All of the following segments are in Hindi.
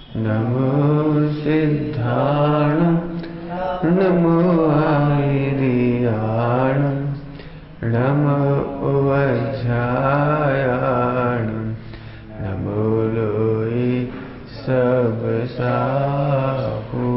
नमो सिद्धाणं नमो आयर्याणं नमो वज्रायाणं नमो लोई सब साहू।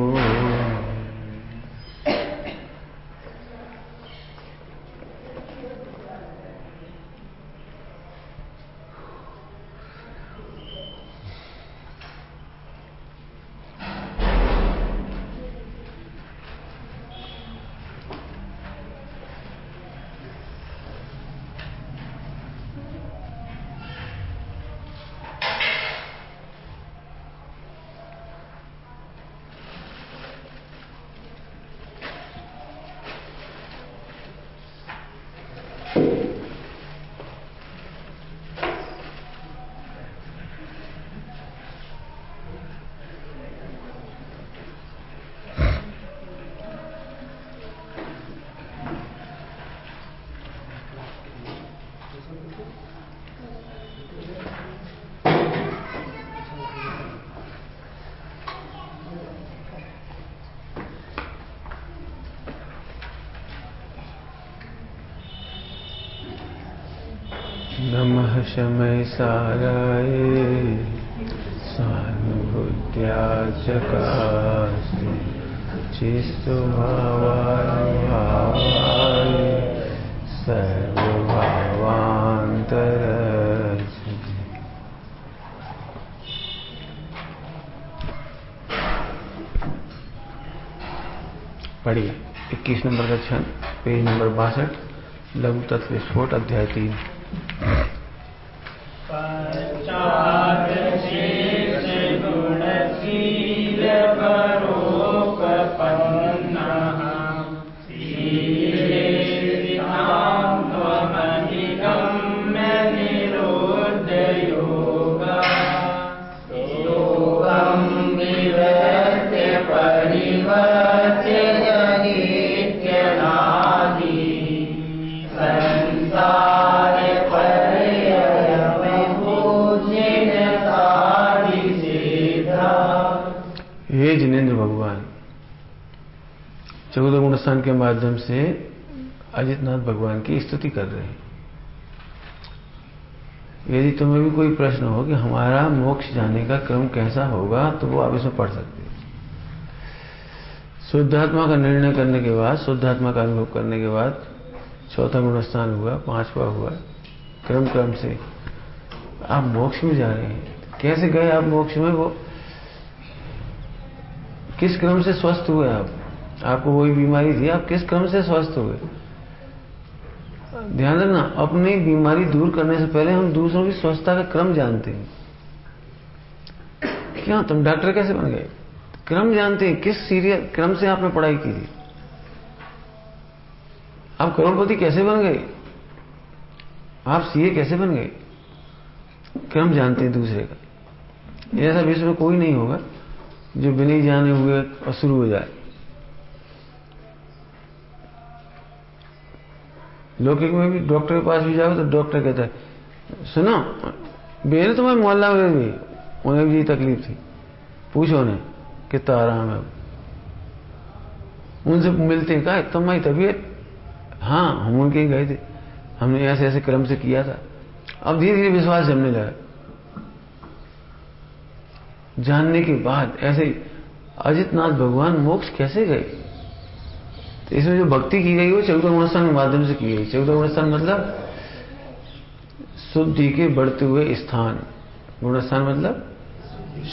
नमः शमय साराय स्वानुभूत्या चकास्ति चित्स्वभावाय सर्वभावान्तरस्य। पढ़िए 21 नंबर का छंद, पेज नंबर 62, लघु तत्व विस्फोट, अध्याय 3। हे जिनेंद्र भगवान, 14 गुणस्थान के माध्यम से अजितनाथ भगवान की स्तुति कर रहे हैं। यदि तुम्हें भी कोई प्रश्न हो कि हमारा मोक्ष जाने का क्रम कैसा होगा, तो वो आप इसमें पढ़ सकते हैं। शुद्धात्मा का निर्णय करने के बाद, शुद्धात्मा का अनुभव करने के बाद 4था गुणस्थान हुआ, 5वां हुआ, क्रम क्रम से आप मोक्ष में जा रहे हैं। कैसे गए आप मोक्ष में? वो किस क्रम से स्वस्थ हुए आप? आपको कोई बीमारी थी, आप किस क्रम से स्वस्थ हुए? ध्यान रखना, अपनी बीमारी दूर करने से पहले हम दूसरों की स्वस्थता का क्रम जानते हैं। क्यों? तुम डॉक्टर कैसे बन गए? क्रम जानते हैं। किस सीरियल क्रम से आपने पढ़ाई की थी? आप करोड़पति कैसे बन गए? आप सीए कैसे बन गए? क्रम जानते हैं दूसरे का। ऐसा विश्व में कोई नहीं होगा जो बिना जाने हुए और शुरू हो जाए। लौकिक में भी डॉक्टर के पास भी जाओ तो डॉक्टर कहता है, सुनो बेने तुम्हारे मोहल्ला में भी उन्हें भी तकलीफ थी, पूछो उन्हें कितना आराम है। उनसे मिलते हैं, कहा तुम्हारी तबीयत? हाँ, हम उनके ही गए थे, हमने ऐसे ऐसे क्रम से किया था। अब धीरे धीरे विश्वास जमने लगा। जानने के बाद ऐसे अजितनाथ भगवान मोक्ष कैसे गए? तो इसमें जो भक्ति की गई वो 14 गुणस्थान के माध्यम से की गई। 14 गुणस्थान मतलब शुद्धि के बढ़ते हुए स्थान। गुणस्थान मतलब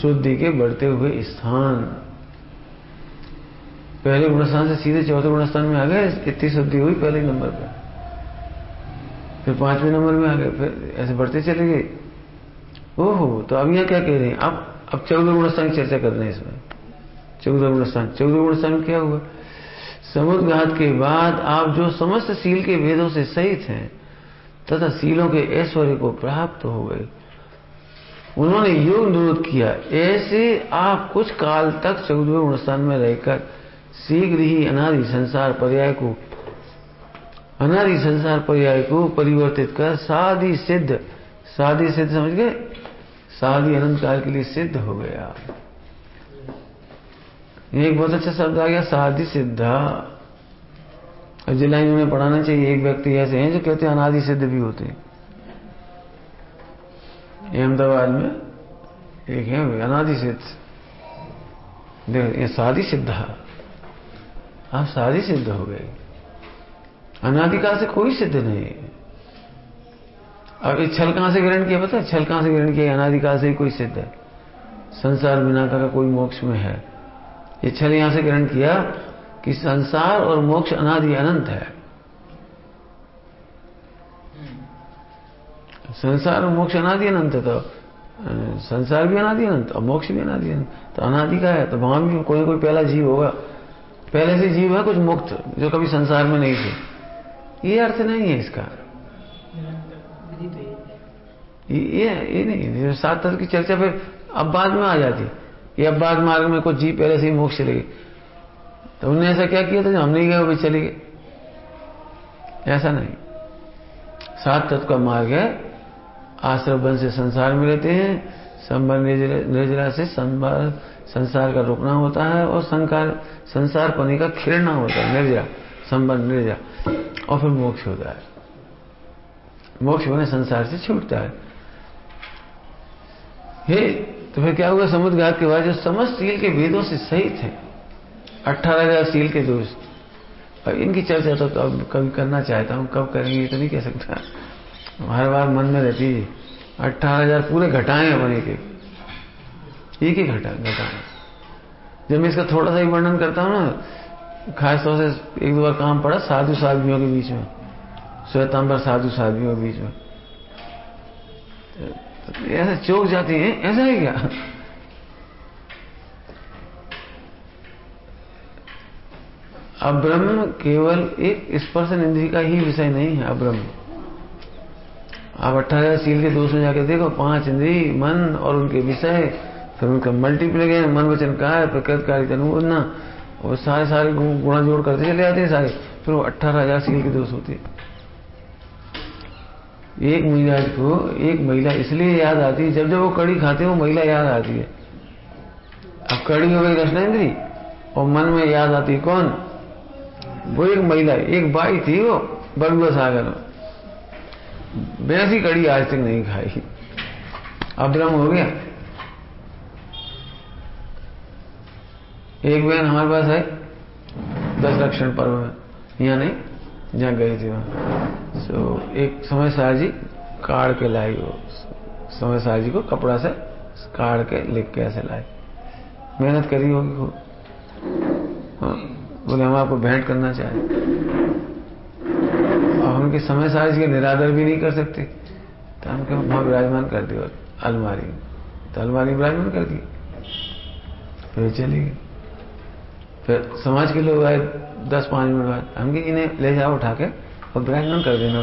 शुद्धि के बढ़ते हुए स्थान। पहले गुणस्थान से सीधे 4थे गुणस्थान में आ गए, कितनी शुद्धि हुई पहले नंबर पर, फिर 5वें नंबर में आ गए, फिर ऐसे बढ़ते चले गए। ओहो, तो अब यहाँ क्या कह रहे हैं? अब 14 गुणस्थान की चर्चा कर रहे हैं इसमें। 14 गुणस्थान में क्या हुआ? समुद्घात के बाद आप जो समस्त सील के भेदों से सहित हैं तथा सीलों के ऐश्वर्य को प्राप्त हो गए, उन्होंने योग निरोध किया। ऐसे आप कुछ काल तक 14वें गुणस्थान में रहकर शीघ्र ही अनादि संसार पर्याय को परिवर्तित कर साधि सिद्ध समझ गए? साधि अनंत काल के लिए सिद्ध हो गया। ये एक बहुत अच्छा शब्द आ गया, साधि सिद्धा। अब जिला में पढ़ाना चाहिए। एक व्यक्ति ऐसे हैं जो कहते हैं अनादि सिद्ध भी होते हैं। अहमदाबाद में एक है अनादि सिद्ध। देखो ये साधि सिद्धा, आप साधि सिद्ध हो गए। अनादिकाल से कोई सिद्ध नहीं है। अब इस छल कहां से ग्रहण किया पता है? छल कहां से ग्रहण किया? अनादिकाल से ही कोई सिद्ध है। संसार बिना का कोई मोक्ष में है। ये छल यहां से ग्रहण किया कि संसार और मोक्ष अनादि अनंत है। संसार और मोक्ष अनादि अनंत है, तो संसार भी अनादि अनंत और मोक्ष भी अनादि अनंत। तो अनादि का है, तो वहां भी कोई कोई पहला जीव होगा, पहले से जीव है कुछ मुक्त जो कभी संसार में नहीं थे। ये अर्थ नहीं है इसका। ये नहीं, सात तत्व की चर्चा फिर अब बाद में आ जाती। ये अब बाद मार्ग में कुछ जीव पहले से ही मोक्ष चले गए, तो उन्होंने ऐसा क्या किया था जो हम नहीं गए वो भी चले गए, ऐसा नहीं। सात तत्व का मार्ग है, आश्रम बन से संसार में रहते हैं, संबंध निर्जरा से संसार का रुकना होता है, और संसार पने का खिलना होता है, निर्जरा संबंध निर्जरा, और फिर मोक्ष होता है। मोक्ष होने संसार से छूटता है। हे तो फिर क्या हुआ? समुद्रघात के बाद जो समस्त सील के वेदों से सही थे, 18,000 सील के दोष। अब इनकी चर्चा तो अब कभी करना चाहता हूं, कब करेंगे तो नहीं कह सकता, हर बार मन में रहती है। 18,000 पूरे घटाएं अपन एक ही घटाएं। जब मैं इसका थोड़ा सा ही वर्णन करता हूं ना, खास तौर से एक दो बार काम पड़ा साधु साध्वियों के बीच में, श्वेतांबर साधु साध्वियों के बीच में, ऐसे चौक जाती हैं, ऐसा है क्या? अब ब्रह्म केवल एक स्पर्शन इंद्रिय का ही विषय नहीं है। अब ब्रह्म आप 18,000 सील के दोष में जाकर देखो, 5 इंद्रिय, मन और उनके विषय, फिर उनका मल्टीप्लिकेशन, मन वचन काय प्रकृति कार्य तनुना, और सारे गुणा जोड़ करते चले जाते हैं सारे, फिर वो 18,000 सील के दोष होते हैं। एक महिला इसलिए याद आती है, जब वो कड़ी खाते हैं वो महिला याद आती है। अब कड़ी हो गई रसनेंद्री, और मन में याद आती है कौन? वो एक महिला, एक बाई थी वो बलुआ सागर में, वैसी कड़ी आज तक नहीं खाई। अब ब्रह्म हो गया। एक बहन हमारे पास है 10 लक्षण पर्व में, यहाँ नहीं जहाँ गई थी वहां, तो एक समय सार जी काट के लाई, वो समय सार जी को कपड़ा से काट के लिख के ऐसे लाई, मेहनत करी होगी खूब। हाँ, बोले हम आपको भेंट करना चाहें। अब उनके समय सार जी के निरादर भी नहीं कर सकते, तो हम क्या वहां विराजमान कर दिया अलमारी में, तो अलमारी विराजमान कर दी, फिर चली गई। फिर समाज के लोग आए 10-5 मिनट बाद, हम कि इन्हें ले जाओ उठा के और विराजमान कर देना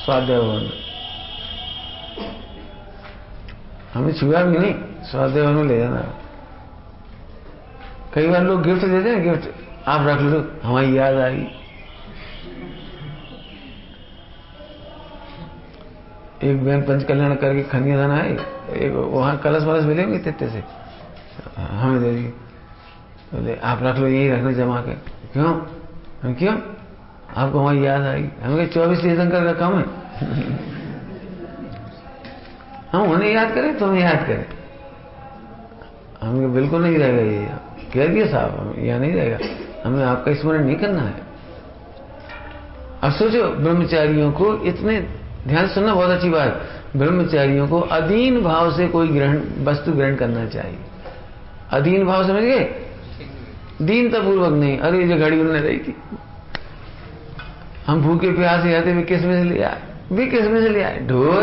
स्वाध्याय भवन में। हमें छुआ भी नहीं, स्वाध्याय भवन में ले जाना। कई बार लोग गिफ्ट देते हैं, गिफ्ट आप रख लो, हमारी याद आई। एक बहन पंचकल्याण करके खनिया धन आए, एक वहां कलश वलश मिलेंगे तित्ते से, हमें दे दी, बोले आप रख लो, यही रखना जमा के। क्यों? हम क्यों? आपको हमारी याद आई। हमें 24 तीर्थंकर का कम है। हम उन्हें याद करें तो हमें याद करें, हमें बिल्कुल नहीं रहेगा ये, कह दिया साहब यह नहीं रहेगा, हमें आपका स्मरण नहीं करना है। अब सोचो, ब्रह्मचारियों को इतने ध्यान सुनना, बहुत अच्छी बात, ब्रह्मचारियों को अधीन भाव से कोई वस्तु ग्रहण करना चाहिए। अधीन भाव समझ गए? दीनता पूर्वक नहीं। अरे जो घड़ी उन्होंने रही थी, हम भूखे प्यासे आते, वे किस में से ले आए, वे किस में से ले आए, ढोर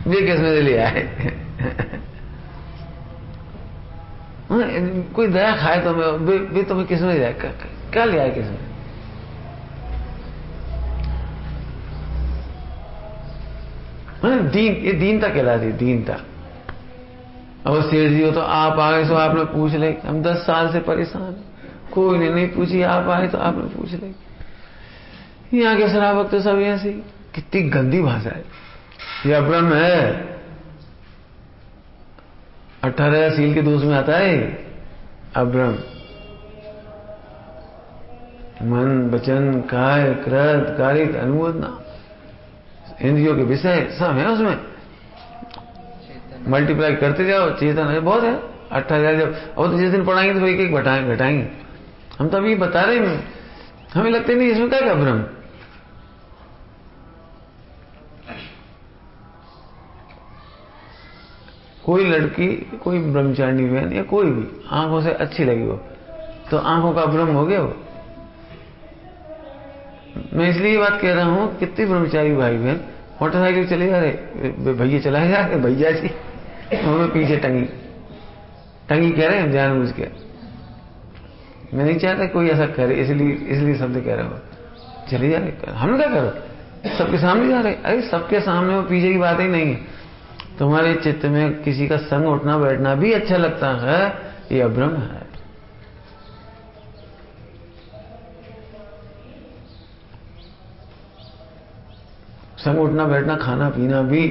वे किस में से ले आए। कोई दया खाए तो वे तुम्हें किस में ले आए, क्या ले आए, किस में? ये दीनता कहलाती, दीनता। अब सेठ जी हो तो आप आ गए तो आपने पूछ ले, हम 10 साल से परेशान, कोई ने नहीं पूछी, आप आए तो आपने पूछ ले। यहाँ के श्रावक तो सब ऐसी, कितनी गंदी भाषा है। यह ब्रह्म है, 18 सील के दोष में आता है। अब्रह्म। मन, वचन, काय, क्रोध, कारिक, अनुमोदना, इंद्रियों के विषय सब है उसमें। मल्टीप्लाई करते जाओ, चेतन है बहुत है। 18,000 जब और तो जिस दिन पढ़ाएंगे तो एक एक घटाएंगे। हम तो अभी बता रहे हैं, हमें लगते नहीं इसमें क्या ब्रह्म। कोई लड़की, कोई ब्रह्मचारिणी बहन या कोई भी आंखों से अच्छी लगी हो तो आंखों का ब्रह्म हो गया वो। मैं इसलिए ये बात कह रहा हूं, कितने ब्रह्मचारी भाई बहन मोटरसाइकिल चले जा रहे, भैया चलाए जा रहे, भैया जी हमें पीछे टंगी कह रहे हैं जानबूझ के। मैं नहीं चाहता कोई ऐसा करे, इसलिए शब्द कह रहा हूं। चले जा रहे, हमने क्या करो, सबके सामने जा रहे। अरे सबके सामने वो पीछे की बात ही नहीं है। तुम्हारे चित्त में किसी का संग उठना बैठना भी अच्छा लगता है, ये अब्रह्म है। संग उठना बैठना, खाना पीना भी।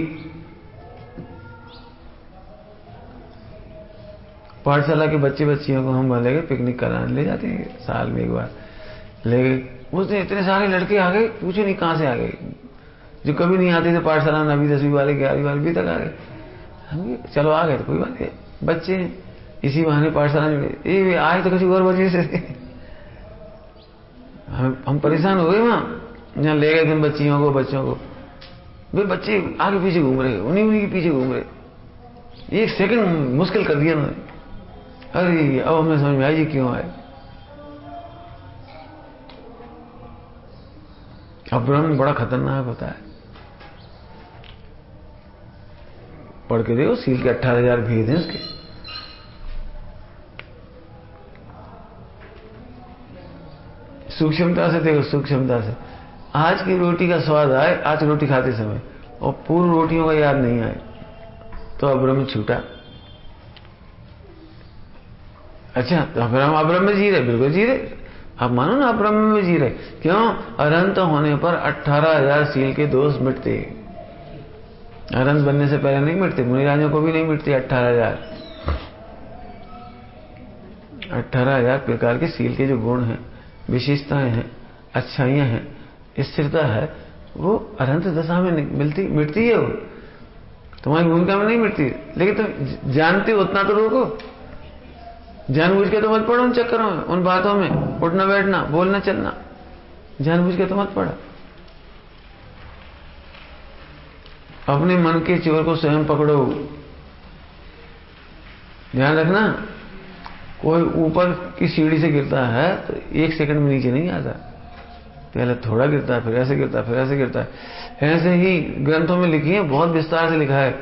पाठशाला के बच्चे बच्चियों को हम बोलेंगे पिकनिक कराने ले जाते हैं साल में एक बार, ले गए। उस दिन इतने सारे लड़के आ गए, पूछे नहीं कहां से आ गए, जो कभी नहीं आते थे पाठशाला, 9वीं 10वीं वाले 11वीं वाले भी तक आ गए। हम चलो आ गए तो कोई बात नहीं, बच्चे इसी बहाने पाठशाला में ये आए तो किसी और वजह से हम परेशान हो गए। वहां जहां ले गए थे बच्चियों को, बच्चों को, वे बच्चे आगे पीछे घूम रहे, उन्हीं के पीछे घूम रहे। एक सेकंड मुश्किल कर दिया उन्होंने। अरे अब हमें समझ में आई जी क्यों आए। अब ब्रह्म बड़ा खतरनाक होता है। पढ़ के देखो, सील के 18,000 भेद हैं उसके। सूक्ष्मता से देखो, सूक्ष्मता से आज की रोटी का स्वाद आए, आज रोटी खाते समय, और पूर्व रोटियों का याद नहीं आए, तो अब्रह्म छूटा। अच्छा, तो फिर हम अब्रह्म में जी रहे, बिल्कुल जी रहे। आप मानो ना अब्रह्म में जी रहे। क्यों? अनंत होने पर 18,000 सील के दोष मिटते। अनंत बनने से पहले नहीं मिटते, मुनिराजों को भी नहीं मिटते। 18,000 प्रकार के सील के जो गुण हैं, विशेषताएं हैं, अच्छाइयां हैं, स्थिरता है, वो अनंत दशा में मिटती है। वो तुम्हारी भूमिका में नहीं मिटती, लेकिन तुम जानते हो उतना तो रोको। जानबूझ के तो मत पड़ो उन चक्करों में, उन बातों में, उठना बैठना, बोलना चलना, जानबूझ के तो मत पड़ा। अपने मन के चोर को स्वयं पकड़ो। ध्यान रखना, कोई ऊपर की सीढ़ी से गिरता है तो 1 सेकंड में नीचे नहीं आता, पहले थोड़ा गिरता है, फिर ऐसे गिरता है, फिर ऐसे गिरता है। ऐसे ही ग्रंथों में लिखी है, बहुत विस्तार से लिखा है,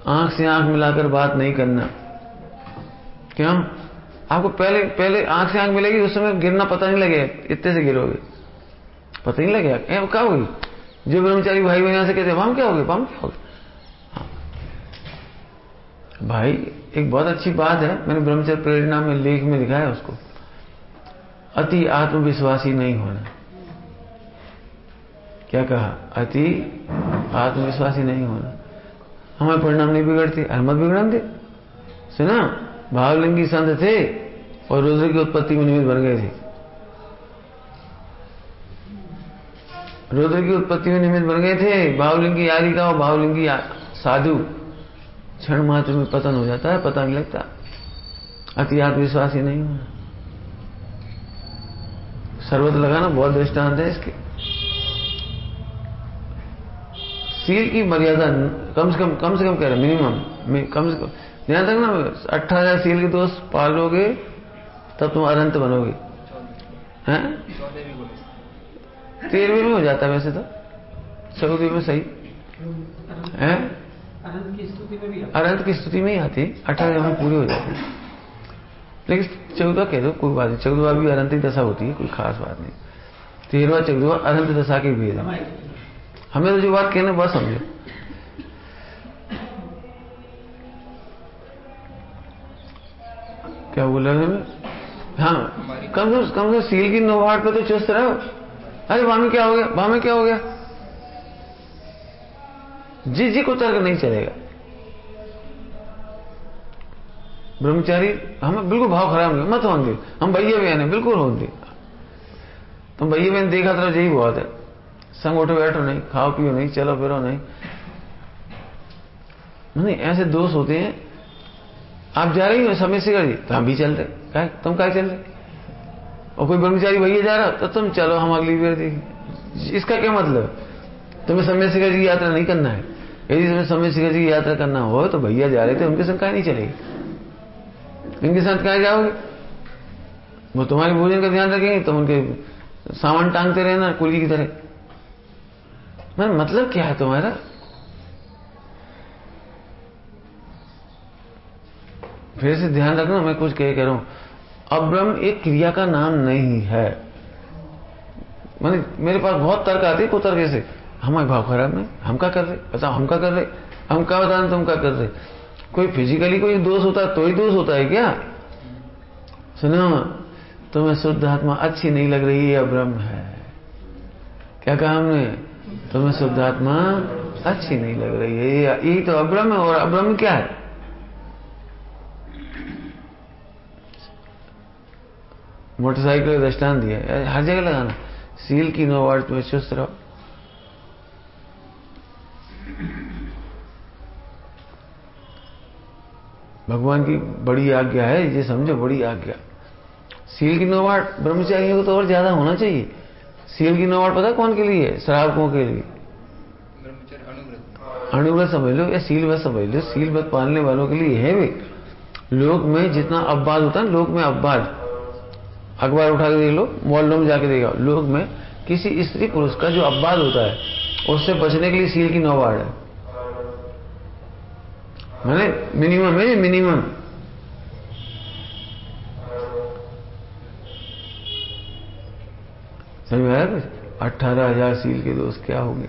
आंख से आंख मिलाकर बात नहीं करना। क्यों? आपको पहले आंख से आंख मिलेगी, उस समय गिरना पता नहीं लगेगा, इतने से गिरोगे, पता नहीं लगेगा क्या होगी। जो ब्रह्मचारी भाई बहन से कहते हैं हम क्या होगे, हम क्या होगे। भाई एक बहुत अच्छी बात है, मैंने ब्रह्मचर्य प्रेरणा में लेख में लिखा है उसको, अति आत्मविश्वासी नहीं होना। क्या कहा? अति आत्मविश्वासी नहीं होना। हमारे परिणाम नहीं बिगड़ते, हिम्मत बिगड़न दे। सुना, भावलिंगी संत थे और रुद्र की उत्पत्ति में निमित्त बन गए थे। रुद्र की उत्पत्ति में निमित्त बन गए थे। भावलिंगी यारिका और भावलिंगी साधु, क्षण मात्र में पतन हो जाता है, पता नहीं लगता। अति आत्मविश्वासी नहीं होना। सर्वत लगाना बहुत दृष्टांत है इसके। सील की मर्यादा कम से कम कह रहे, मिनिमम कम से कम ध्यान रखना। 18,000 सील के दोष पालोगे तब तुम अनंत बनोगे। हैं? 13वें में हो जाता है वैसे तो, 14वें में सही है। अनंत की स्तुति में ही आती, 18 में पूरी हो जाती है। लेकिन 14 कह दो कोई बात नहीं, 14 भी अनंत की दशा होती है, कोई खास बात नहीं। 13वां 14वां अनंत दशा के भेद है। हमें तो जो बात कहने बस समझो। क्या बोला है? हाँ, कम से कम सील की नोहाट पे तो चुस्त रहो। अरे वहां में क्या हो गया, वहां में क्या हो गया, जी को तर्क नहीं चलेगा। ब्रह्मचारी हमें बिल्कुल भाव खराब नहीं, मत होंगे हम भैया बहन है, बिल्कुल होंगे तुम भैया बहन देखा तो यही बहुत है। संग उठो बैठो नहीं, खाओ पियो नहीं, चलो फिरो नहीं, नहीं ऐसे दोष होते हैं। आप जा रही हो समय से करिए तो हम भी चल रहे, तुम क्या चल रहे, और कोई ब्रह्मचारी भैया जा रहा तो तुम चलो हम अगली बार देखें। इसका क्या मतलब, तुम्हें समय से की यात्रा नहीं करना है। यदि तुम्हें समय से की यात्रा करना हो तो भैया जा रहे थे उनके संग कहाँ नहीं चलेगी, इनके साथ कहाँ जाओगे। वो तुम्हारे भोजन का ध्यान रखेंगे, तुम उनके सामान टांगते रहना कुली की तरह। मतलब क्या है तुम्हारा। फिर से ध्यान रखना, मैं कुछ कह रहा हूं, अब्रह्म एक क्रिया का नाम नहीं है। मेरे पास बहुत तर्क आते हैं, कुतर्क से हमारे भाव खराब नहीं, हम क्या कर रहे, बताओ हम क्या कर रहे, हम क्या बता रहे तुम क्या कर रहे। कोई फिजिकली कोई दोष होता है तो ही दोष होता है क्या। सुनो, तुम्हें शुद्ध आत्मा अच्छी नहीं लग रही है, अब्रह्म है। क्या कहा हमने, तुम्हें शुद्ध आत्मा अच्छी नहीं लग रही है, यही तो अब्रह्म है। और अब्रह्म क्या है, मोटरसाइकिल का दृष्टांत दिया, हर जगह लगाना, सील की नो वार्ड में चुस्त रहो। भगवान की बड़ी आज्ञा है, ये समझो, बड़ी आज्ञा। सील की नो वार्ड ब्रह्मचारियों को तो और ज्यादा होना चाहिए। सील की नो वार्ड पता कौन के लिए, श्रावकों के लिए, अनुव्रत समझ लो या सीलव्रत समझ लो, सीलव्रत पालने वालों के लिए है। वे लोक में जितना अपवाद होता है, लोक में अपवाद, अखबार उठा के देख लो, मोहल्लों में जाके देखा, लोग में किसी स्त्री पुरुष का जो अपवाद होता है उससे बचने के लिए सील की 9 वार्ड है। मैंने मिनिमम है, मिनिमम। समझ में आया कुछ। 18,000 सील के दोष क्या होंगे,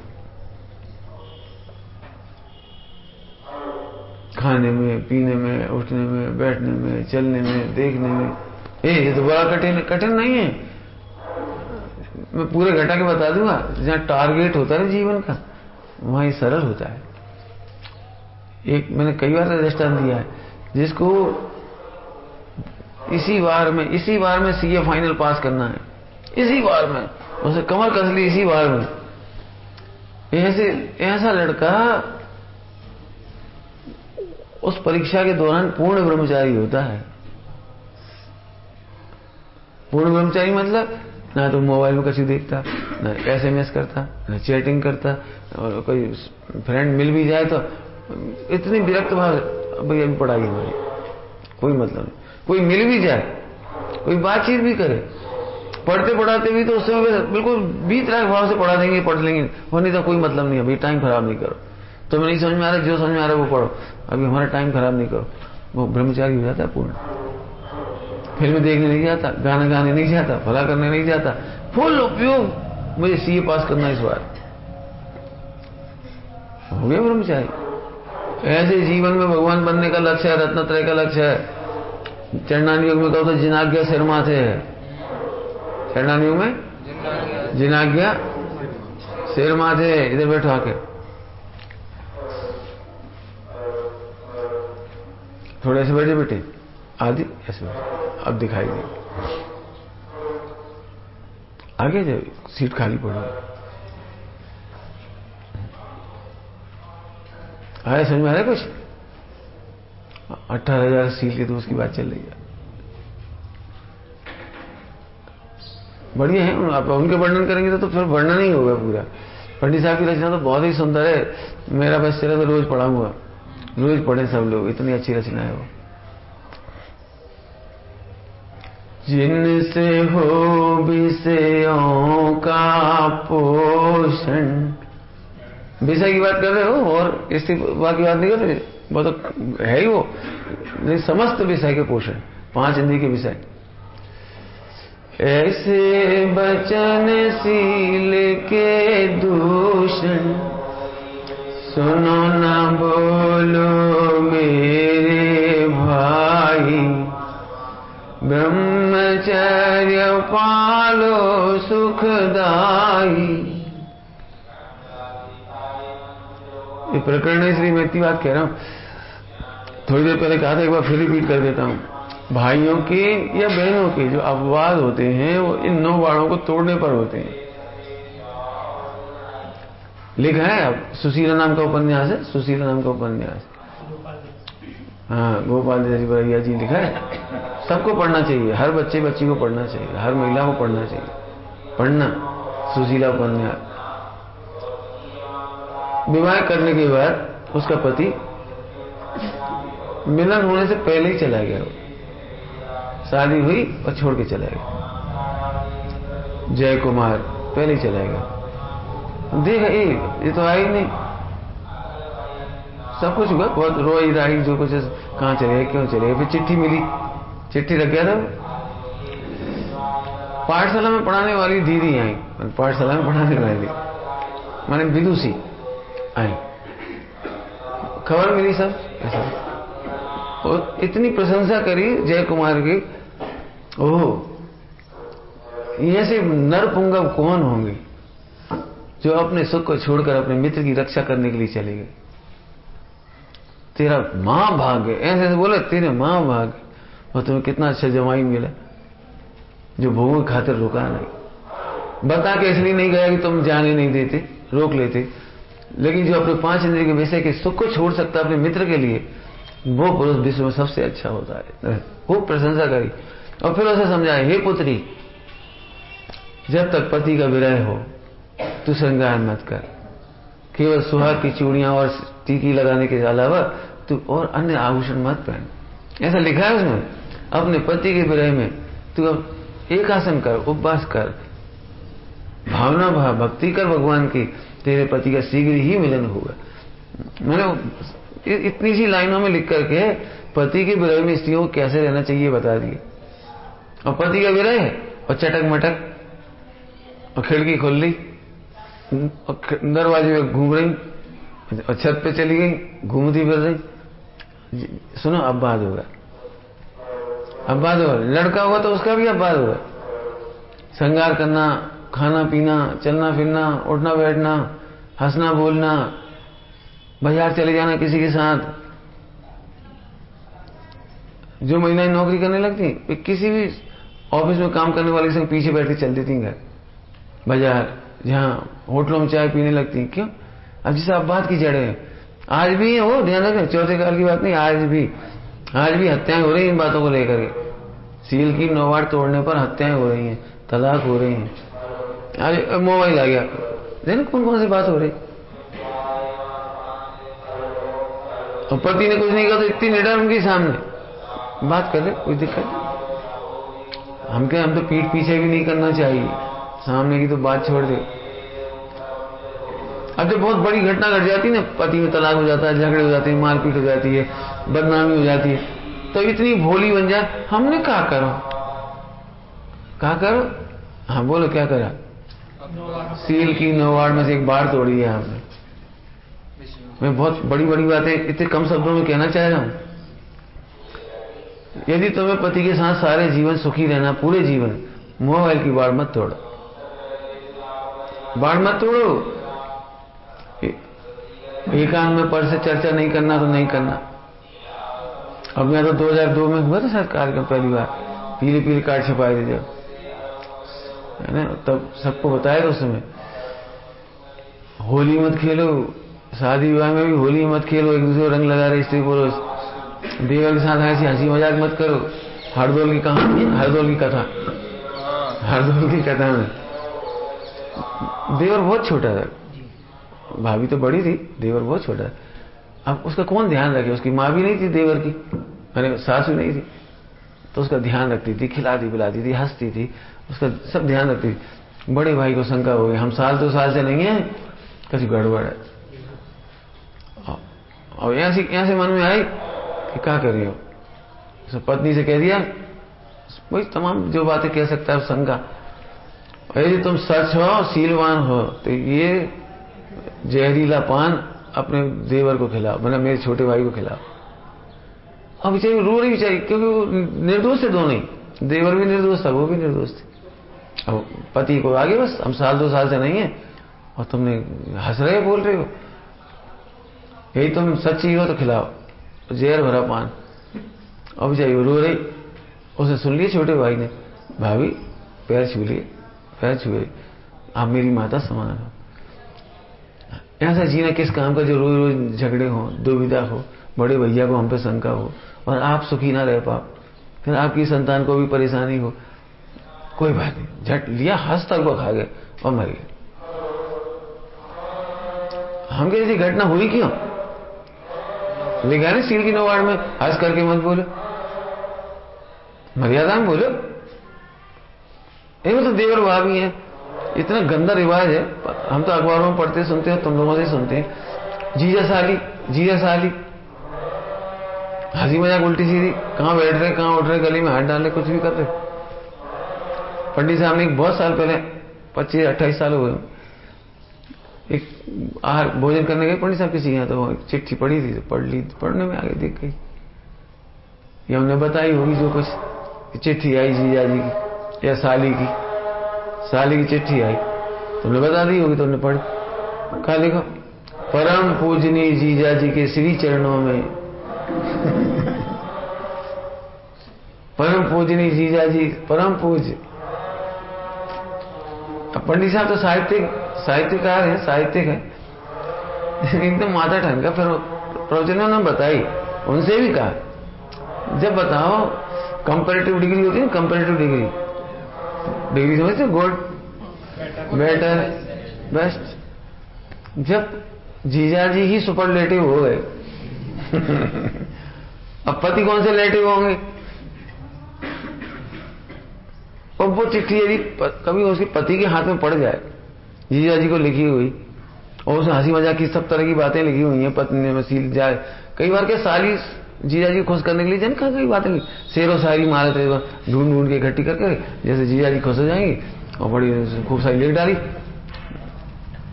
खाने में, पीने में, उठने में, बैठने में, चलने में, देखने में। ये तो बड़ा कठिन नहीं है। मैं पूरे घटा के बता दूंगा, जहां टारगेट होता है जीवन का वहां ही सरल होता है। एक मैंने कई बार दृष्टांत दिया है, जिसको इसी बार में सीए फाइनल पास करना है, इसी बार में उसे कमर कस ली, इसी बार में। ऐसा लड़का उस परीक्षा के दौरान पूर्ण ब्रह्मचारी होता है। पूर्ण ब्रह्मचारी मतलब ना तो मोबाइल में कभी देखता, ना एसएमएस करता, ना चैटिंग करता, और कोई फ्रेंड मिल भी जाए तो इतनी विरक्त भाव, भैया अभी पढ़ाई हमारी, कोई मतलब नहीं। कोई मिल भी जाए, कोई बातचीत भी करे, पढ़ते पढ़ाते भी तो उस समय बिल्कुल बीत रहा भाव से पढ़ा देंगे, पढ़ लेंगे, वो नहीं तो कोई मतलब नहीं है, अभी टाइम खराब नहीं करो, तुम्हें नहीं समझ में आ रहा, जो समझ में आ रहा है वो पढ़ो, अभी हमारा टाइम खराब नहीं करो। वो ब्रह्मचारी हो जाता है पूर्ण। फिल्म देखने नहीं जाता, गाना गाने नहीं जाता, भला करने नहीं जाता, फुल उपयोग मुझे सीए पास करना इस बार, हो गया ब्रह्मचारी। ऐसे जीवन में भगवान बनने का लक्ष्य है, रत्नत्रय का लक्ष्य है। चरणान योग में कहो तो जिनाज्ञा सिर माथे है। चरणान योग में जिनाज्ञा सिर माथे है। इधर बैठो आके, थोड़े से बैठे बेटे, आदि ऐसे बैठे, अब दिखाई दे, आगे जाओ, सीट खाली पड़ी। आया समझ में आ रहा है कुछ। 18,000 सील के दोस्त की बात चल रही है, बढ़िया है। आप उनके वर्णन करेंगे तो फिर वर्णन ही होगा पूरा। पंडित साहब की रचना तो बहुत ही सुंदर है, मेरा बस चला तो रोज पढ़ाऊंगा, रोज पढ़े सब लोग, इतनी अच्छी रचना है वो। जिनसे हो विषयों का पोषण, विषय की बात कर रहे हो और इसकी बात नहीं कर रहे, वो तो है ही वो, समस्त विषय के पोषण, 5 इंद्रिय के विषय। ऐसे बचन सील के दूषण, सुनो ना बोलो मेरे भाई, ब्रह्मचर्य पालो सुखदाई। ये प्रकरण है, इसलिए मैं इतनी बात कह रहा हूं। थोड़ी देर पहले कहा था, एक बार फिर रिपीट कर देता हूं। भाइयों के या बहनों के जो अपवाद होते हैं वो इन 9 बाड़ों को तोड़ने पर होते हैं। लिखा है, अब सुशीला नाम का उपन्यास है, सुशीला नाम का उपन्यास, हाँ, गोपाल भैया जी लिखा है। सबको पढ़ना चाहिए, हर बच्चे बच्ची को पढ़ना चाहिए, हर महिला को पढ़ना चाहिए। पढ़ना सुशीला उपन्यास। विवाह करने के बाद उसका पति मिलन होने से पहले ही चला गया, शादी हुई और छोड़ के चला गया। जय कुमार पहले ही चला गया। देखा ये तो आई नहीं, सब कुछ हुआ, बहुत रोई राई जो कुछ, कहाँ चले क्यों चले। फिर चिट्ठी मिली, चिट्ठी रख गया था। पाठशाला में पढ़ाने वाली दीदी आई, पाठशाला में पढ़ाने वाली माने विदुषी आई, खबर मिली सब ऐसा, और इतनी प्रशंसा करी जय कुमार की। ओह, ऐसे नरपुंगव कौन होंगे जो अपने सुख को छोड़कर अपने मित्र की रक्षा करने के लिए चले गए। तेरा मां भाग्य, ऐसे बोले, तेरे मां भाग्य, और तुम्हें कितना अच्छा जमाई मिला जो भोगों की खातिर रुका नहीं। बता के इसलिए नहीं गया कि तुम जाने नहीं देते, रोक लेते, लेकिन जो अपने 5 इंद्रिय के विषय के सुख को छोड़ सकता अपने मित्र के लिए, वो पुरुष विश्व में सबसे अच्छा होता है। खूब प्रशंसा करी और फिर उसे समझाए, हे पुत्री, जब तक पति का विरह हो तू श्रृंगार मत कर, केवल सुहाग की चूड़ियां और टीकी लगाने के अलावा तू और अन्य आभूषण मत पहन। ऐसा लिखा है उसमें। अपने पति के विरह में तू अब एक आसन कर, उपवास कर, भावना भाव भक्ति कर भगवान की, तेरे पति का शीघ्र ही मिलन होगा। मैंने इतनी सी लाइनों में लिख करके पति के विरह में स्त्रियों को कैसे रहना चाहिए बता दिए। और पति का विरह है और चटक मटक, और खिड़की खोल ली और दरवाजे में घूम रही और छत पे चली गई, घूमती फिर रही। सुनो, अब बात होगा, अब बात होगा। लड़का होगा तो उसका भी अब बात होगा। श्रृंगार करना, खाना पीना, चलना फिरना, उठना बैठना, हंसना बोलना, बाजार चले जाना किसी के साथ। जो महिलाएं नौकरी करने लगती, किसी भी ऑफिस में काम करने वाले के संग पीछे बैठ के चल देती घर, बाजार, जहां होटलों में चाय पीने लगती। क्यों? अब जैसे अब बात की जड़ है, आज भी है वो, ध्यान रखें, चौथे काल की बात नहीं, आज भी हत्याएं हो रही हैं इन बातों को लेकर के। सील की नौवाड़ तोड़ने पर हत्याएं हो रही हैं, तलाक हो रही हैं। आज मोबाइल आ गया, देखो कौन कौन सी बात हो रही। और पति ने कुछ नहीं कहा तो इतनी निडर उनके सामने बात कर रहे, कोई दिक्कत नहीं। हम तो पीठ पीछे भी नहीं करना चाहिए, सामने की तो बात छोड़ दे। अब जब बहुत बड़ी घटना घट जाती है ना, पति में तलाक हो जाता है, झगड़े हो जाते हैं, मारपीट हो जाती है, बदनामी हो जाती है, तो इतनी भोली बन जाए। हमने कहा करो, हाँ बोलो क्या करा। सील की नौवाड़ में से एक बार तोड़ी है आपने। मैं बहुत बड़ी बड़ी बातें इतने कम शब्दों में कहना चाह रहा हूं। यदि तुम्हें पति के साथ सारे जीवन सुखी रहना, पूरे जीवन, मोबाइल की बाढ़ मत तोड़ो, बाढ़ मत तोड़ो। एकांत में पर से चर्चा नहीं करना तो नहीं करना। अब मैं तो 2002 में हुआ था शायद कार्यक्रम पहली बार, पीले पीले कार्ड छपाए थे जब, है ना, तब सबको बताया था उस समय, होली मत खेलो, शादी विवाह में भी होली मत खेलो, एक दूसरे को रंग लगा रहे स्त्री पुरुष, देवर के साथ ऐसी हंसी मजाक मत करो। हरदोल की कहानी, हरदोल की कथा, हरदोल की कथा में देवर बहुत छोटा था, भाभी तो बड़ी थी, देवर बहुत छोटा था। अब उसका कौन ध्यान रखे, उसकी माँ भी नहीं थी देवर की, मैंने सासू नहीं थी, तो उसका ध्यान रखती थी, खिलाती पिलाती थी, हंसती थी, उसका सब ध्यान रखती थी। बड़े भाई को शंका हो गई, हम साल 2 साल से नहीं है, कुछ गड़बड़ है। और यहाँ से मन में आई कि क्या कर रही हो, पत्नी से कह दिया, वही तमाम जो बातें कह सकता है शंका। यदि तुम सच हो, सीलवान हो, तो ये जहरीला पान अपने देवर को खिलाओ, मतलब मेरे छोटे भाई को खिलाओ। अब बेचारी रो रही बेचारी, क्योंकि वो निर्दोष थे दोनों ही, देवर भी निर्दोष था, वो भी निर्दोष थे। अब पति को आगे बस हम साल 2 साल से नहीं है और तुमने हंस रहे बोल रहे हो, यही तुम सच्ची हो तो खिलाओ। जहर भरा पान। अब जाइए रो रही, उसने सुन लिया छोटे भाई ने, भाभी पैर छू लिए, पैर छुए, आप मेरी माता समान हो। ऐसा जीना किस काम का जो रोज रोज झगड़े हो, दुविधा हो, बड़े भैया को हम पे शंका हो और आप सुखी ना रह पाओ, फिर आपकी संतान को भी परेशानी हो। कोई बात नहीं, झट लिया, हंस तक वो खा गए और मर गए। हम कहते घटना हुई क्यों? लिखा नहीं सील की नोवाड़ में, हंस करके मत बोलो, मर्यादा में बोलो। वो तो देवर भाभी है, इतना गंदा रिवाज है। हम तो अखबारों में पढ़ते सुनते हैं, तुम लोगों से सुनते हैं, जीजा साली, जीजा साली, हंसी मजाक उल्टी सीधी, कहां बैठ रहे, कहां उठ रहे, गली में हाथ डाल रहे, कुछ भी कर रहे। पंडित साहब ने बहुत साल पहले, 25-28 साल हो गए, एक आहार भोजन करने गए पंडित साहब किसी यहाँ, तो चिट्ठी पढ़ी थी, तो पढ़ ली, पढ़ने में आगे देख गई, ये हमने बताई होगी जो कुछ, चिट्ठी आई जीजा जी की या साली की चिट्ठी आई, तुमने बता दी होगी, तुमने पढ़ी। क्या लिखा? परम पूजनीय जीजा जी के श्री चरणों में परम पूजनीय जीजा जी, परम पूज्य। अब पंडित साहब तो साहित्यकार है, साहित्यिक है, एकदम माथा ठनका। फिर प्रवचनों ने बताई, उनसे भी कहा, जब बताओ कंपैरेटिव डिग्री होती है, कंपैरेटिव डिग्री समझते, गुड, बेटर, बेस्ट। जब जीजाजी ही सुपरलेटिव हो गए अब पति कौन से लेटिव होंगे? और वो चिट्ठी यदि कभी उसके पति के हाथ में पड़ जाए, जीजाजी को लिखी हुई, और उसमें हंसी मजाक की सब तरह की बातें लिखी हुई हैं, पत्नी में सील जाए, कई बार के साली जीजाजी खुश करने के लिए जन कई बातें, शेरो शायरी मारे थे, ढूंढ ढूंढ के इकट्ठी करके, जैसे जीजाजी खुश हो जाएंगी और बड़ी खूब सारी लिख डाली,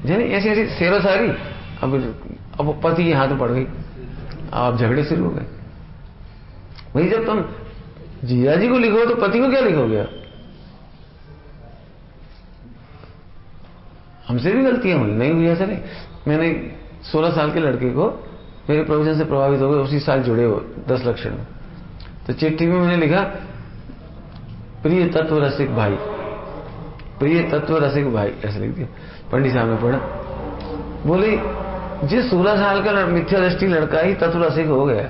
जन ऐसी ऐसी शेरो शायरी। अब पति के हाथ में पड़ गई, आप झगड़े शुरू हो गए। वही जब तुम जीजाजी को लिखो तो पति को क्या लिखोगे? हमसे भी गलतियां हुई, नहीं हुई ऐसा नहीं। मैंने 16 साल के लड़के को मेरे प्रवचन से प्रभावित हो गए, उसी साल जुड़े हो 10 लक्षण में, तो चिट्ठी में मैंने लिखा, प्रिय तत्व रसिक भाई, प्रिय तत्व रसिक भाई, ऐसे लिख दिया। पंडित साहब ने पढ़ा, बोले जिस 16 साल का मिथ्या दृष्टि लड़का ही तत्व रसिक हो गया,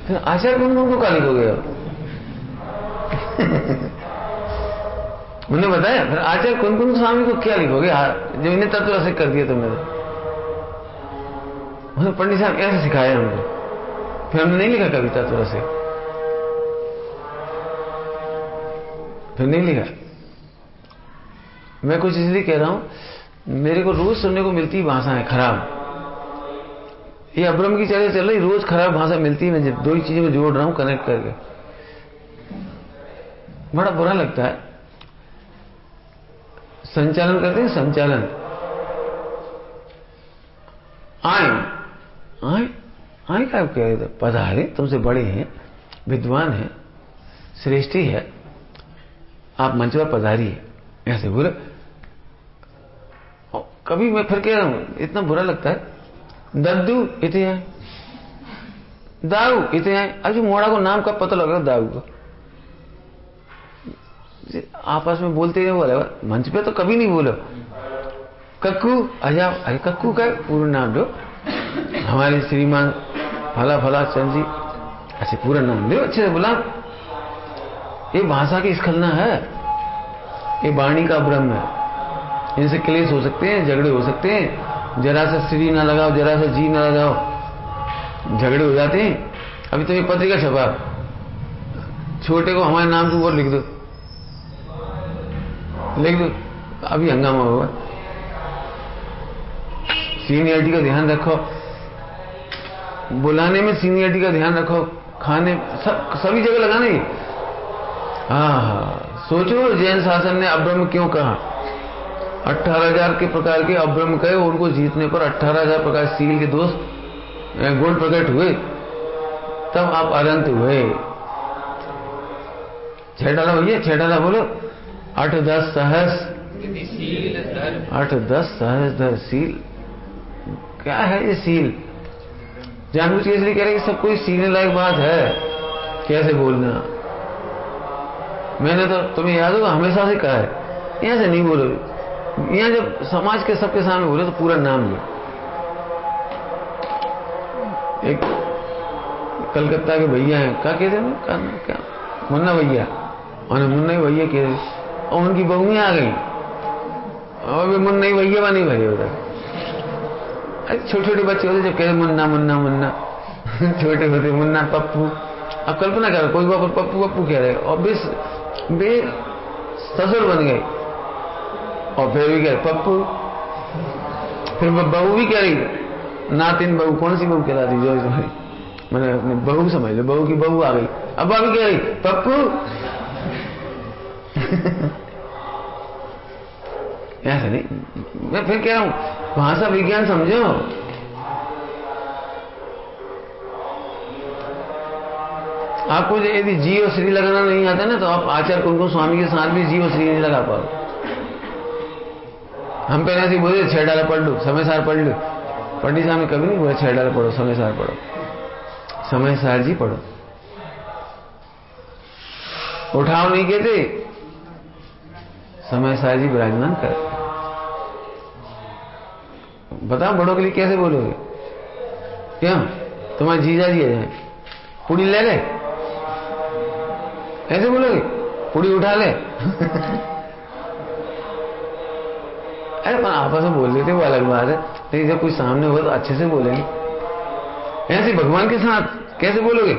फिर आचार्य कुंकुम को कालिक हो गया उन्हें बताया, फिर आचार्य कुंकुम स्वामी को क्या लिखोगे जो इन्हें तत्व रसिक कर दिया तुमने? तो पंडित साहब ऐसे सिखाया हमको, फिर हमने नहीं लिखा कभी तत्व रसिक, फिर नहीं लिखा। मैं कुछ इसलिए कह रहा हूं, मेरे को रोज सुनने को मिलती भाषाएं खराब, ये अब्रम की चर्चा चल रही, रोज खराब भाषा मिलती है। मैं जब दो ही चीजों को जोड़ रहा हूं कनेक्ट करके, बड़ा बुरा लगता है। संचालन करते हैं, संचालन, आए क्या कह रहे थे? पधारे, तुमसे बड़े हैं, विद्वान हैं, श्रेष्ठी है, आप मंच पर पधारिए, ऐसे बोले। कभी मैं फिर कह रहा हूं, इतना बुरा लगता है, दद्दू इतने आए, दाऊ इतने आए। अभी मोड़ा को नाम कब पता लगा दाऊ को? आपस में बोलते हैं, बोला मंच पे तो कभी नहीं बोलो। कक्कू आजा, अरे कक्कू का पूरा नाम दो, हमारे श्रीमान फला फला चंद जी, अच्छे पूरा नाम दो, अच्छे से बुला। ये भाषा की स्खलना है, ये वाणी का ब्रह्म है, इनसे क्लेश हो सकते हैं, झगड़े हो सकते हैं, जरा सा श्री ना लगाओ, जरा सा जी ना लगाओ, झगड़े हो जाते हैं। अभी तो ये पत्रिका छपा, छोटे को हमारे नाम के ऊपर लिख दो, अभी हंगामा होगा। सीनियरिटी का ध्यान रखो, बुलाने में सीनियरिटी का ध्यान रखो, खाने सभी जगह लगाने। हाँ, सोचो जैन शासन ने अब्रह्म क्यों कहा? 18,000 के प्रकार के अब्रह्म कहे, उनको जीतने पर 18,000 प्रकार सील के दोष गुण प्रकट हुए, तब आप अनंत हुए। 6 डाला भैया, 6 डाला बोलो। 8-10 सहस, 8-10 सहस धर सील। क्या है ये सील? जानबूझ के इसलिए कह रहे कि सब कोई सीखने लायक बात है कैसे बोलना। मैंने तो तुम्हें याद होगा हमेशा से कहा है, यहाँ से नहीं बोलोगे। यहाँ जब समाज के सबके सामने बोले तो पूरा नाम लो। एक कलकत्ता के भैया हैं, क्या कहते हैं, क्या मुन्ना भैया, और मुन्ना भैया कह रहे, और उनकी बहुएं आ गई और भी मुन्ना ही भैया नहीं भरे उधर। छोटे छोटे बच्चे होते जब कहते मुन्ना मुन्ना मुन्ना छोटे होते मुन्ना पप्पू। अब कल्पना करो कोई बाप पप्पू पप्पू कह रहे और बे ससुर बन गए और फिर भी कह पप्पू। फिर बहू भी कह रही, नातिन बहू, कौन सी बहू कहलाती जो तुम्हारी, मैंने अपनी बहू समझ लो, बहू की बहू आ गई, अब भाभी कह रही पप्पू। ऐसा नहीं, मैं फिर कह रहा हूं भाषा विज्ञान समझो। आपको यदि जी और श्री लगाना नहीं आता ना तो आप आचार्य कुमकुम स्वामी के साथ भी जी और श्री नहीं लगा पाओ। हम पहले ऐसे बोले 6 डाला पढ़ लो, समय सार पढ़ लो। पंडित साहब ने कभी नहीं बोला 6 डाला पढ़ो, समय सार पढ़ो। समय सार जी पढ़ो, उठाओ नहीं कहते, समय सार जी विराजमान कर। बताओ बड़ों के लिए कैसे बोलोगे? क्यों तुम्हारे जीजा जी है, पूड़ी ले ले, ऐसे बोलोगे? पूड़ी उठा ले। अरे पर आपस में बोल लेते वो अलग बात है, लेकिन जब कोई सामने हो तो अच्छे से बोलेंगे। ऐसे भगवान के साथ कैसे बोलोगे?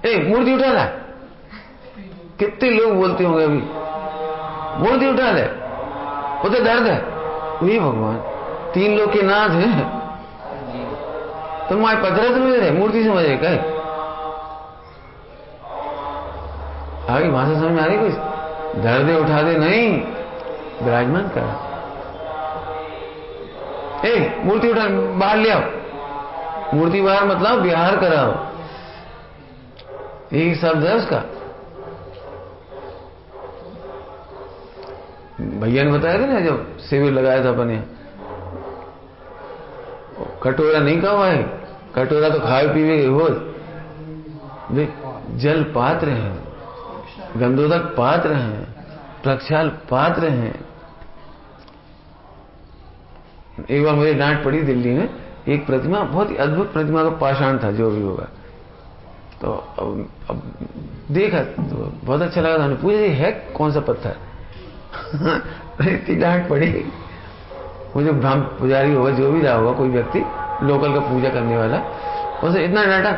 ए मूर्ति उठा ला, कितने लोग बोलते होंगे अभी, मूर्ति उठा ले, उधर दर्द है। वही भगवान 3 लोग के नाथ है, तुम आज पत्थर समझ रहे, मूर्ति समझ रहे कहे? आगे भाषा समझ में आ रही कुछ? दर्द उठा दे नहीं, विराजमान कर। मूर्ति उठा बाहर ले आओ, मूर्ति बाहर मतलब विहार कराओ, यही शब्द है उसका। भैया ने बताया था ना जब शिविर लगाया था अपने, कटोरा नहीं कहा है, कटोरा तो खाए पीवे हो, वे जल पात्र हैं, गंधोदक पात्र हैं, प्रक्षाल पात्र हैं। एक बार मुझे डांट पड़ी दिल्ली में, एक प्रतिमा, बहुत ही अद्भुत प्रतिमा का पाषाण था, जो भी होगा। तो अब देखा तो बहुत अच्छा लगा था, हमने पूछा है कौन सा पत्थर? इतनी डांट पड़ी। मुझे ब्राह्मण पुजारी होगा, जो भी रहा होगा, कोई व्यक्ति लोकल का पूजा करने वाला, उसे इतना डांटा,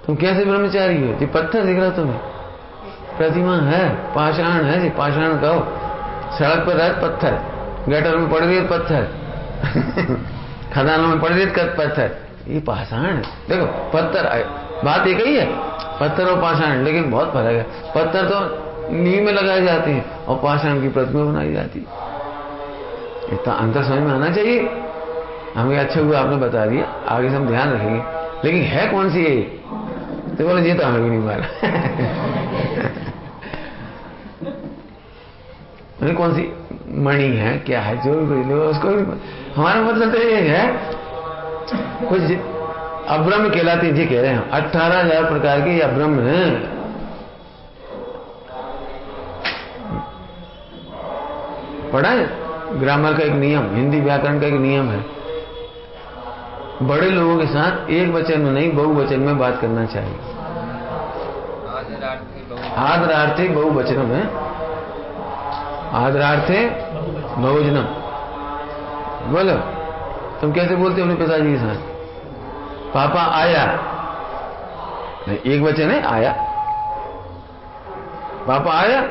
तुम कैसे ब्रह्मचारी हो? ये पत्थर दिख रहा तुम्हें? प्रतिमा है, पाषाण है जी, पाषाण कहो। सड़क पर रख पत्थर, गटर में पड़ गए पत्थर, खदानों में पड़ गए पत्थर, ये पाषाण है। देखो पत्थर, बात एक ही है, पत्थर और पाषाण, लेकिन बहुत फर्क है। पत्थर तो नींव में लगाए जाते हैं और पाषाण की प्रतिमा बनाई जाती है। इतना अंतर समझ में आना चाहिए। हमें अच्छा हुआ आपने बता दिया, आगे से हम ध्यान रखेंगे। लेकिन है कौन सी है? तो बोले ये तो हमें भी नहीं मालूम। कौन सी मणि है, क्या है, जो भी कोई उसको भी, हमारा मतलब तो ये है कुछ अब्रह्म कहलाती जी कह रहे हैं। 18,000 प्रकार के अब्रह्म हैं। पढ़ा है ग्रामर का एक नियम, हिंदी व्याकरण का एक नियम है, बड़े लोगों के साथ एक वचन में नहीं बहुवचन में बात करना चाहिए। आदरार्थे बहुवचनम है, आदरार्थे बहुवचनम। बोलो तुम कैसे बोलते हो अपने पिताजी के साथ? पापा आया, नहीं एक वचन है आया, पापा आया,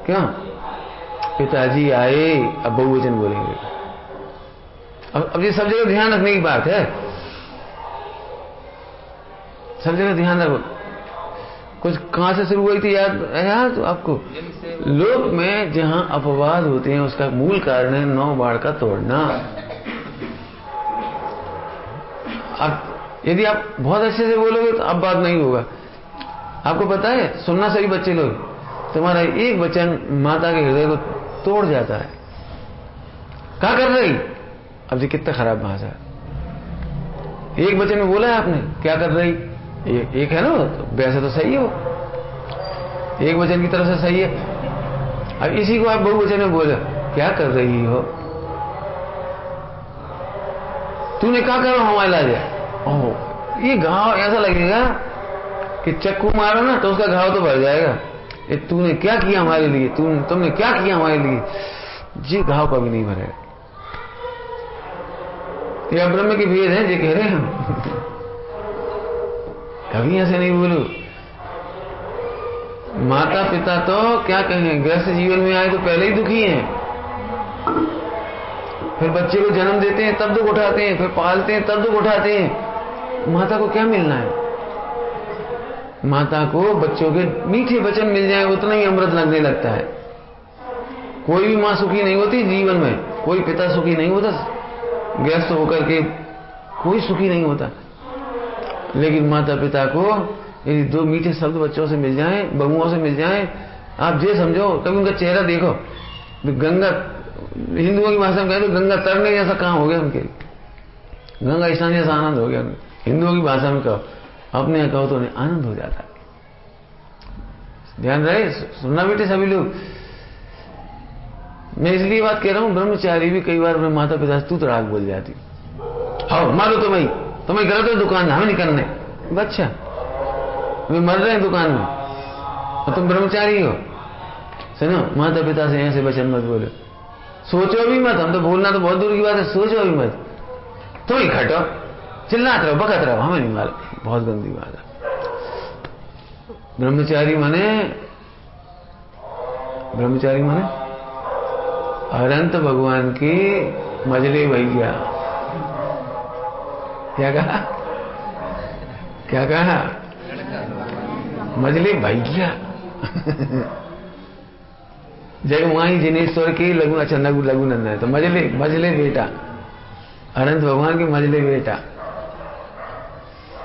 क्यों? पिताजी आए, अब बहुवचन बोलेंगे। अब ये सब जगह ध्यान रखने की बात है, सब जगह ध्यान रखो। कुछ कहां से शुरू हुई थी याद तो आपको? लोक में जहां अपवाद होते हैं उसका मूल कारण है 9 बाड़ का तोड़ना। अब यदि आप बहुत अच्छे से बोलोगे तो अब बात नहीं होगा। आपको पता है, सुनना सही बच्चे लोग, तुम्हारा एक वचन माता के हृदय को तोड़ जाता है। क्या कर रही? अब जी कितना खराब भाषा है। एक वचन में बोला है आपने, क्या कर रही, एक है ना, तो वैसे तो सही हो, एक वचन की तरफ से सही है। अब इसी को आप बहुवचन में बोले, क्या कर रही हो, तूने क्या करो हमारे लाज है। ओह, ये घाव ऐसा लगेगा कि चक्कू मारो ना तो उसका घाव तो भर जाएगा। ये तूने क्या किया हमारे लिए, तुमने क्या किया हमारे लिए, ये घाव कभी नहीं भरेगा। ये ब्रह्म के भेद है, ये कह रहे हैं हम। कभी ऐसे नहीं बोलो। माता पिता तो क्या कहें, गृहस्थ जीवन में आए तो पहले ही दुखी हैं, फिर बच्चे को जन्म देते हैं तब दुख उठाते हैं, फिर पालते हैं तब दुख उठाते हैं। माता को क्या मिलना है? माता को बच्चों के मीठे वचन मिल जाए उतना ही अमृत लगने लगता है। कोई भी मां सुखी नहीं होती जीवन में, कोई पिता सुखी नहीं होता, गृहस्थ होकर के कोई सुखी नहीं होता। लेकिन माता पिता को यदि दो मीठे शब्द बच्चों से मिल जाएं, बहुओं से मिल जाएं, आप ये समझो कभी उनका चेहरा देखो, गंगा, हिंदुओं की भाषा में कहे तो गंगा तरने जैसा काम हो गया उनके, गंगा स्नान जैसा आनंद हो गया। हिंदुओं की भाषा में कहो, अपने यहाँ कहो तो उन्हें आनंद हो जाता है। ध्यान रहे, सुनना बेटे सभी लोग। मैं इसलिए बात कह रहा हूं, ब्रह्मचारी भी कई बार अपने माता पिता से तू तड़ाक बोल जाती, आओ मारो तुम्हें गलत है दुकान, हमें नहीं करने। बच्चा वे मर रहे हैं दुकान में और तुम ब्रह्मचारी हो। सुनो, माता पिता से ऐसे वचन मत बोलो, सोचो भी मत। हम तो बोलना तो बहुत दूर की बात है, सोचो भी मत। तुम ही खटो, चिल्लाते रहो, बकत रहो, हमें नहीं मालूम, बहुत गंदी बात है। ब्रह्मचारी माने अनंत भगवान की मजले भैया। क्या कहा? मजले भैया। जगमाई जिनेश्वर की लघु, अच्छा लघु नंदन है तो मजले बेटा, अनंत भगवान के मजले बेटा।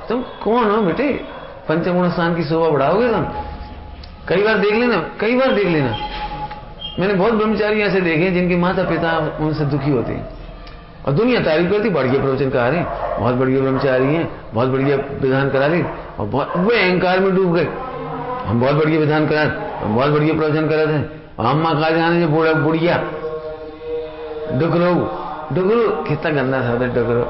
तुम कौन हो बेटे? पंचगुण स्थान की शोभा बढ़ाओगे तुम? कई बार देख लेना। मैंने बहुत ब्रह्मचारी ऐसे देखे जिनके माता पिता उनसे दुखी होते हैं और दुनिया तारीफ करती, बढ़िया प्रवचन करा रहे, बहुत बढ़िया ब्रह्मचारी हैं, बहुत बढ़िया विधान करा रहे, और वो अहंकार में डूब गए। हम बहुत बढ़िया विधान करा, हम बहुत बढ़िया प्रवचन करा थे, अम्मा कहा जाने जो बुढ़िया डुगरू, कितना गंदा था डुगरू।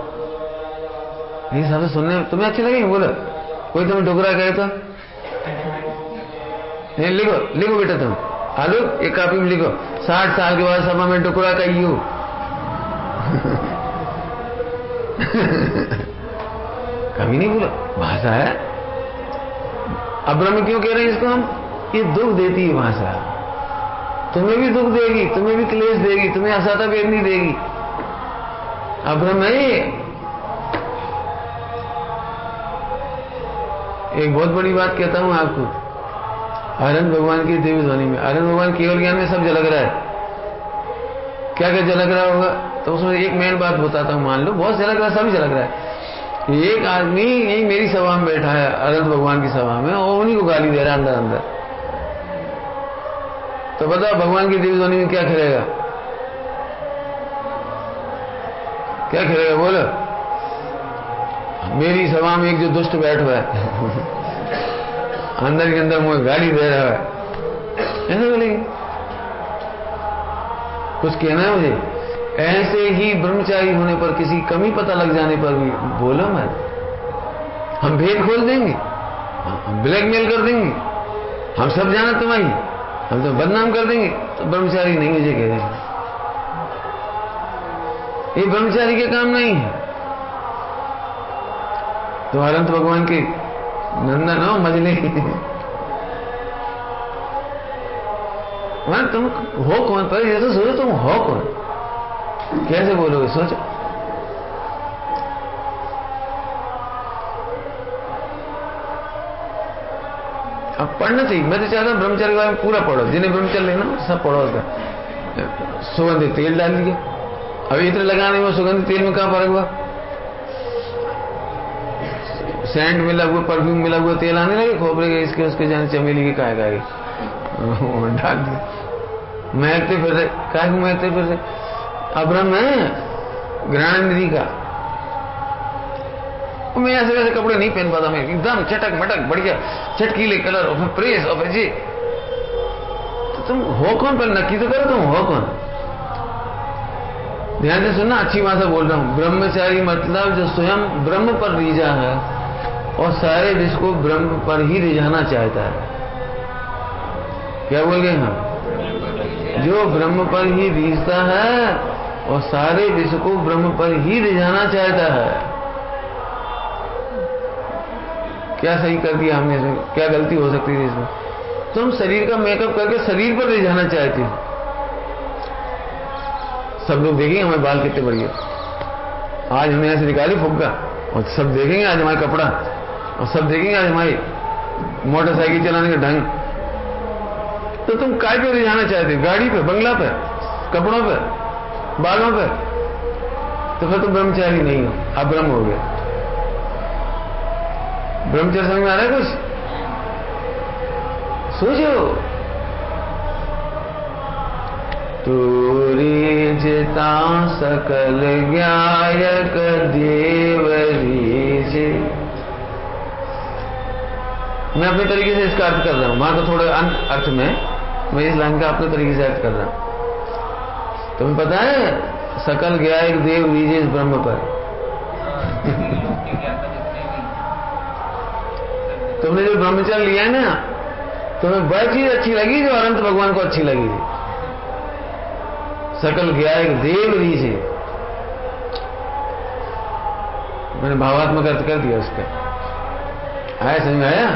ये सब सुनने तुम्हें अच्छे लगे? बोलो, कोई तुम्हें डुगरा कहे तो लिखो बेटा, तुम आलू एक कॉपी में लिखो, 60 साल के बाद सभा में डुगरा कहियो। कभी नहीं बोला, भाषा है। अब ब्रह्म क्यों कह रहे हैं इसको हम? ये दुख देती है भाषा, तुम्हें भी दुख देगी, तुम्हें भी क्लेश देगी, तुम्हें असाता बेदनी देगी। अब ब्रह्म है। एक बहुत बड़ी बात कहता हूं आपको, अनंत भगवान की दिव्य ध्वनि में, अनंत भगवान केवल ज्ञान में सब झलक रहा है। क्या झलक रहा होगा? तो उसमें एक मेन बात बताता हूं, मान लो बहुत झलक रहा है, सभी झलक रहा है। एक आदमी यही मेरी सभा में बैठा है, अनंत भगवान की सभा में, और उन्हीं को गाली दे रहा है अंदर। तो बताओ भगवान की दिव्य ध्वनि में क्या खेलेगा? बोलो। मेरी सभा में एक जो दुष्ट बैठ हुआ है अंदर के अंदर मुझे गाली दे रहा है, ऐसे बोलेंगे? कुछ कहना है मुझे? ऐसे ही ब्रह्मचारी होने पर, किसी कमी पता लग जाने पर भी बोलो मत। हम भेद खोल देंगे, हम ब्लैकमेल कर देंगे, हम सब जाना तुम्हारी, हम तो बदनाम कर देंगे। तो ब्रह्मचारी नहीं मुझे कह रहे, ये ब्रह्मचारी के काम नहीं है। तो अनंत भगवान के नंदन हो, मजले। तुम हो कौन? पर ये तो सोचो, तुम हो कौन? कैसे बोलोगे? सोचो। अब पढ़ना चाहिए। मैं तो चाहता हूँ ब्रह्मचर्य के बारे में पूरा पढ़ो, जिन्हें ब्रह्मचर्य लेना सब पढ़ो। उसका सुगंधित तेल डाल दिया, अभी इतने लगाने में सुगंधित तेल में कहाँ फर्क हुआ? सेंट मिला हुआ, परफ्यूम मिला हुआ तेल आने लगे खोपरे के, इसके उसके जाने चमेली के काय डाल दिया, महकते फिर रहे, काय को महकते फिर रहे। अब ब्रह्म है ज्ञानेंद्रिय का, मैं ऐसे वैसे कपड़े नहीं पहन पाता, मैं एकदम चटक मटक बढ़िया चटकीले कलर और फिर प्रेस और फिर जी। तो तुम हो कौन? पर नक्की तो करो तुम हो कौन। ध्यान से सुनना, अच्छी भाषा बोल रहा हूं। ब्रह्मचारी मतलब जो स्वयं ब्रह्म पर रीझा है और सारे विश्व को ब्रह्म पर ही रिझाना चाहता है। क्या बोल गए हम? जो ब्रह्म पर ही रीझता है और सारे विश्व को ब्रह्म पर ही रिझाना चाहता है। क्या सही कर दिया हमने इसमें? क्या गलती हो सकती थी इसमें? तुम शरीर का मेकअप करके शरीर पर रिझाना चाहती हो। सब लोग देखेंगे हमारे बाल कितने बढ़िया, आज हमने ऐसे निकाली फुग्गा, और सब देखेंगे आज हमारे कपड़ा, और सब देखेंगे आज हमारी मोटरसाइकिल चलाने का ढंग। तो तुम काय पे रिझाना चाहते हो? गाड़ी पे, बंगला पे, कपड़ों पे, बालों पे? तो फिर तुम ब्रह्मचारी नहीं हो, आप ब्रह्म हो गए। ब्रह्मचर्य समझ में आ रहा है? कुछ सोचो। तूरी जिता सकल ज्ञायक देवरी से। मैं अपने तरीके से इसका अर्थ कर रहा हूं, वहां तो थोड़े अर्थ में मैं इस लाइन का अपने तरीके से अर्थ कर रहा हूं। तुम्हें पता है सकल ज्ञायक देव लीजिए इस ब्रह्म पर। तुमने जो ब्रह्मचर्य लिया है ना, तुम्हें वह चीज अच्छी लगी जो अनंत भगवान को अच्छी लगी थी। सकल ज्ञायक देव रीझे, मैंने भावात्मक अर्थ कर दिया उसका। आया समझ में? आया?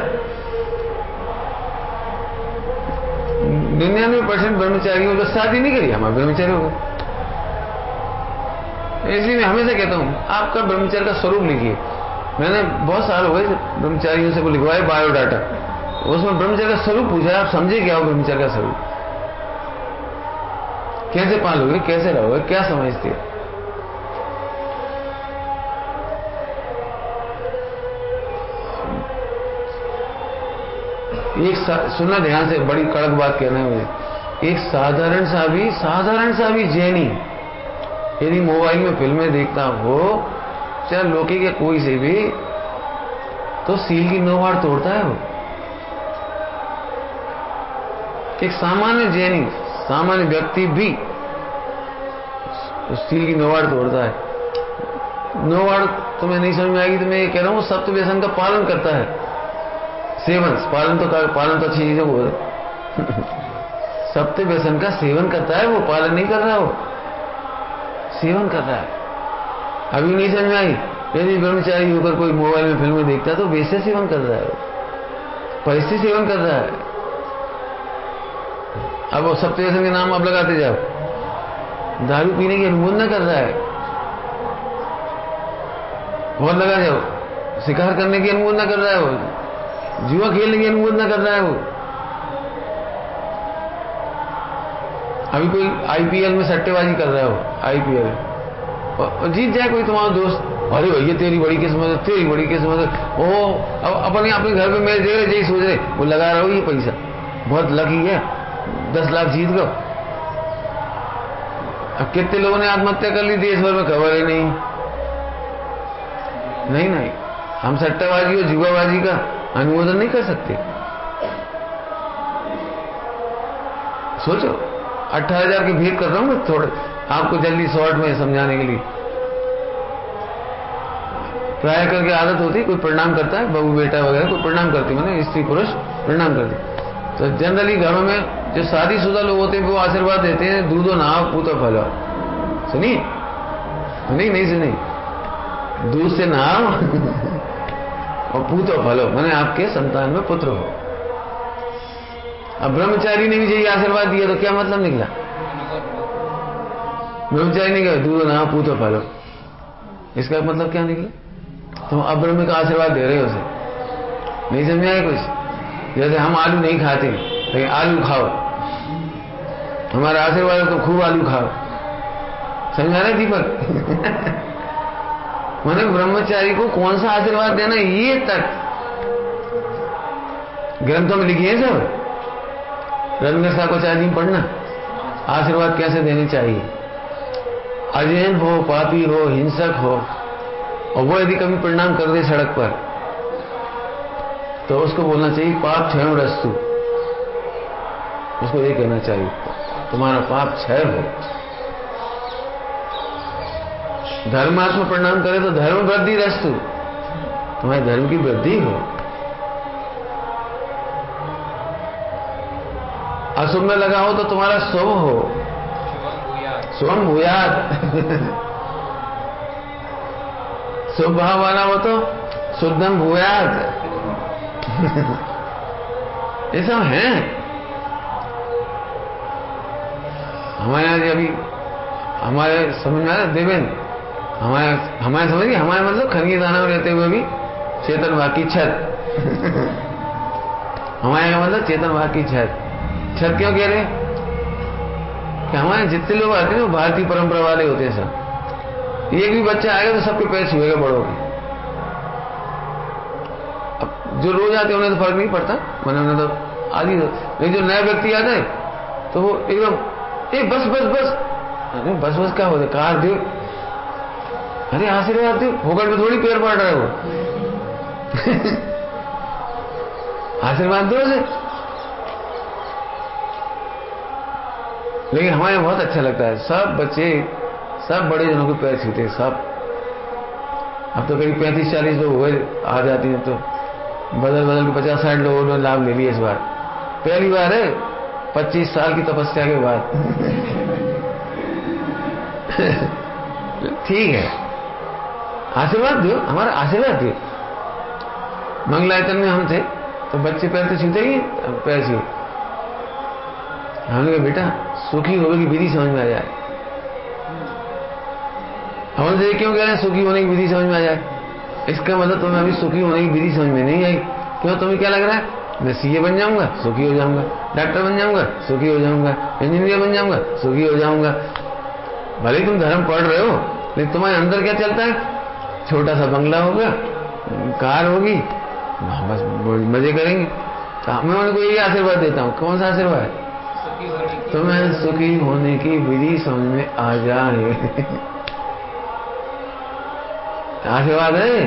99% ब्रह्मचारियों को शादी नहीं करी, हमारे ब्रह्मचारी हो गए। इसलिए मैं हमेशा कहता हूं आपका ब्रह्मचर्य का स्वरूप लिखिए। मैंने बहुत साल हो गए ब्रह्मचारियों से लिखवाए बायोडाटा, उसमें ब्रह्मचर्य का स्वरूप पूछा, आप समझे क्या हो ब्रह्मचर्य का स्वरूप? कैसे पालोगे, कैसे रहोगे, क्या समझते हो? एक सुनना ध्यान से, बड़ी कड़क बात कहना है मुझे। एक साधारण सा भी जैनी यदि मोबाइल में फिल्में देखता हो, चाहे लौकिक या कोई से भी, तो सील की नोवाड़ तोड़ता है वो। एक सामान्य जैनी, सामान्य व्यक्ति भी स्टील की नोवाड़ तोड़ता है। नोवाड़ तुम्हें नहीं समझ में आएगी तो मैं ये कह रहा हूं सप्त व्यसन का पालन करता है। सेवन, पालन तो अच्छी चीजों को सप्त व्यसन का सेवन करता है वो, पालन नहीं कर रहा, वो सेवन कर रहा है। अभी नहीं समझ में आई? यदि ब्रह्मचारी होकर कोई मोबाइल में फिल्में देखता है तो वैसे सेवन कर रहा है, परिस्थिति सेवन कर रहा है। अब वो सप्त व्यसन के नाम आप लगाते जाओ, दारू पीने की अनुमोदन कर रहा है, बहुत लगा जाओ, शिकार करने की अनुमोदन कर रहा है वो, जुआ खेलने की अनुमोदन कर रहा है वो। अभी कोई आईपीएल में सट्टेबाजी कर रहा है वो, आईपीएल, और जीत जाए कोई तुम्हारा दोस्त, अरे भैया तेरी बड़ी किस्मत है, तेरी बड़ी किस्मत है। ओ अब अपने घर पे मैच देख रहे, यही सोच रहे वो लगा रहा हो ये पैसा, बहुत लकी है, 10 लाख जीत गए। अब कितने लोगों ने आत्महत्या कर ली देश भर में, खबर ही नहीं। नहीं, हम सट्टेबाजी और जुआबाजी का अनुमोदन नहीं कर सकते। सोचो, 18,000 की भेंट कर रहा हूं मैं थोड़े आपको जल्दी शॉर्ट में समझाने के लिए। प्राय करके आदत होती, कोई प्रणाम करता है, बहू बेटा वगैरह कोई प्रणाम करती, मैंने स्त्री पुरुष प्रणाम करती। तो जनरली घरों में जो शादीशुदा लोग होते हैं वो आशीर्वाद देते हैं, दूधो नहाओ पूतो फलो। सुनिए? नहीं सुनी? दूध से नहाओ और पूतो फलो, मैंने आपके संतान में पुत्र हो। अब ब्रह्मचारी ने भी यही आशीर्वाद दिया तो क्या मतलब निकला? ब्रह्मचारी ने कहा दूधो नहाओ पूतो फलो, इसका मतलब क्या निकला? तुम अब्रह्म का आशीर्वाद दे रहे हो उसे। नहीं समझ आया कुछ? जैसे हम आलू नहीं खाते लेकिन आलू खाओ, हमारा आशीर्वाद है तो खूब आलू खाओ। समझ आ रहा है दीपक? मैंने ब्रह्मचारी को कौन सा आशीर्वाद देना, ये तक ग्रंथों में लिखी है सब। रंगसा को चाहिए पढ़ना, आशीर्वाद कैसे देने चाहिए। अजैन हो, पापी हो, हिंसक हो, और वो यदि कभी प्रणाम कर दे सड़क पर तो उसको बोलना चाहिए पाप क्षय रस्तु। उसको ये कहना चाहिए तुम्हारा पाप क्षय हो। धर्मात्मा प्रणाम करे तो धर्म वृद्धि रस्तु, तुम्हारे धर्म की वृद्धि हो। अशुभ में लगा हो तो तुम्हारा शुभ हो, शुभम भूयात। शुभ भाव वाला हो तो शुद्धम भूयात। ये सब है हमारे यहाँ। अभी हमारे समझ में आ रहा देवेंद्र, हमारे समझ गए, हमारे मतलब खनगी दाना में रहते हुए भी चेतन वाकी छत। हमारे यहाँ मतलब चेतन वाकी छत। छत क्यों कह रहे कि हमारे जितने लोग आते हैं वो भारतीय परंपरा वाले होते हैं सब। एक भी बच्चा आएगा तो सबके पैर छुएगा बड़ों के। अब जो रोज आते हैं उन्हें तो फर्क नहीं पड़ता, मैंने उन्हें तो आदि। लेकिन जो नया व्यक्ति आता है तो वो एकदम बस बस बस। अरे बस बस क्या होता है, कार दो, अरे आशीर्वाद दो, होकर में थोड़ी पैर पड़ रहा है वो। आशीर्वाद दो उसे। लेकिन हमारे बहुत अच्छा लगता है, सब बच्चे सब बड़े जनों के पैर छूते सब। अब तो करीब 35-40 लोग हुए आ जाती हैं, तो बदल बदल के 50-60 लोगों ने लाभ ले लिया इस बार। पहली बार है 25 साल की तपस्या के बाद। ठीक है, आशीर्वाद दो, हमारा आशीर्वाद दो। मंगलायतन में हम थे तो बच्चे पैर तो छूते ही, पैर छू। हमने कहा बेटा सुखी होने की विधि समझ में आ जाए। हम से क्यों कह रहे हैं सुखी होने की विधि समझ में आ जाए? इसका मतलब तुम्हें अभी सुखी होने की विधि समझ में नहीं आई। क्यों, तुम्हें क्या लग रहा है मैं सीए बन जाऊंगा सुखी हो जाऊंगा, डॉक्टर बन जाऊंगा सुखी हो जाऊंगा, इंजीनियर बन जाऊंगा सुखी हो जाऊंगा। भले तुम धर्म पढ़ रहे हो लेकिन तुम्हारे अंदर क्या चलता है? छोटा सा बंगला होगा, कार होगी, बस मजे करेंगे। तो मैं उनको यही आशीर्वाद देता हूँ। कौन सा आशीर्वाद? तुम्हें सुखी होने की विधि समझ में आ जाए। आशीर्वाद है।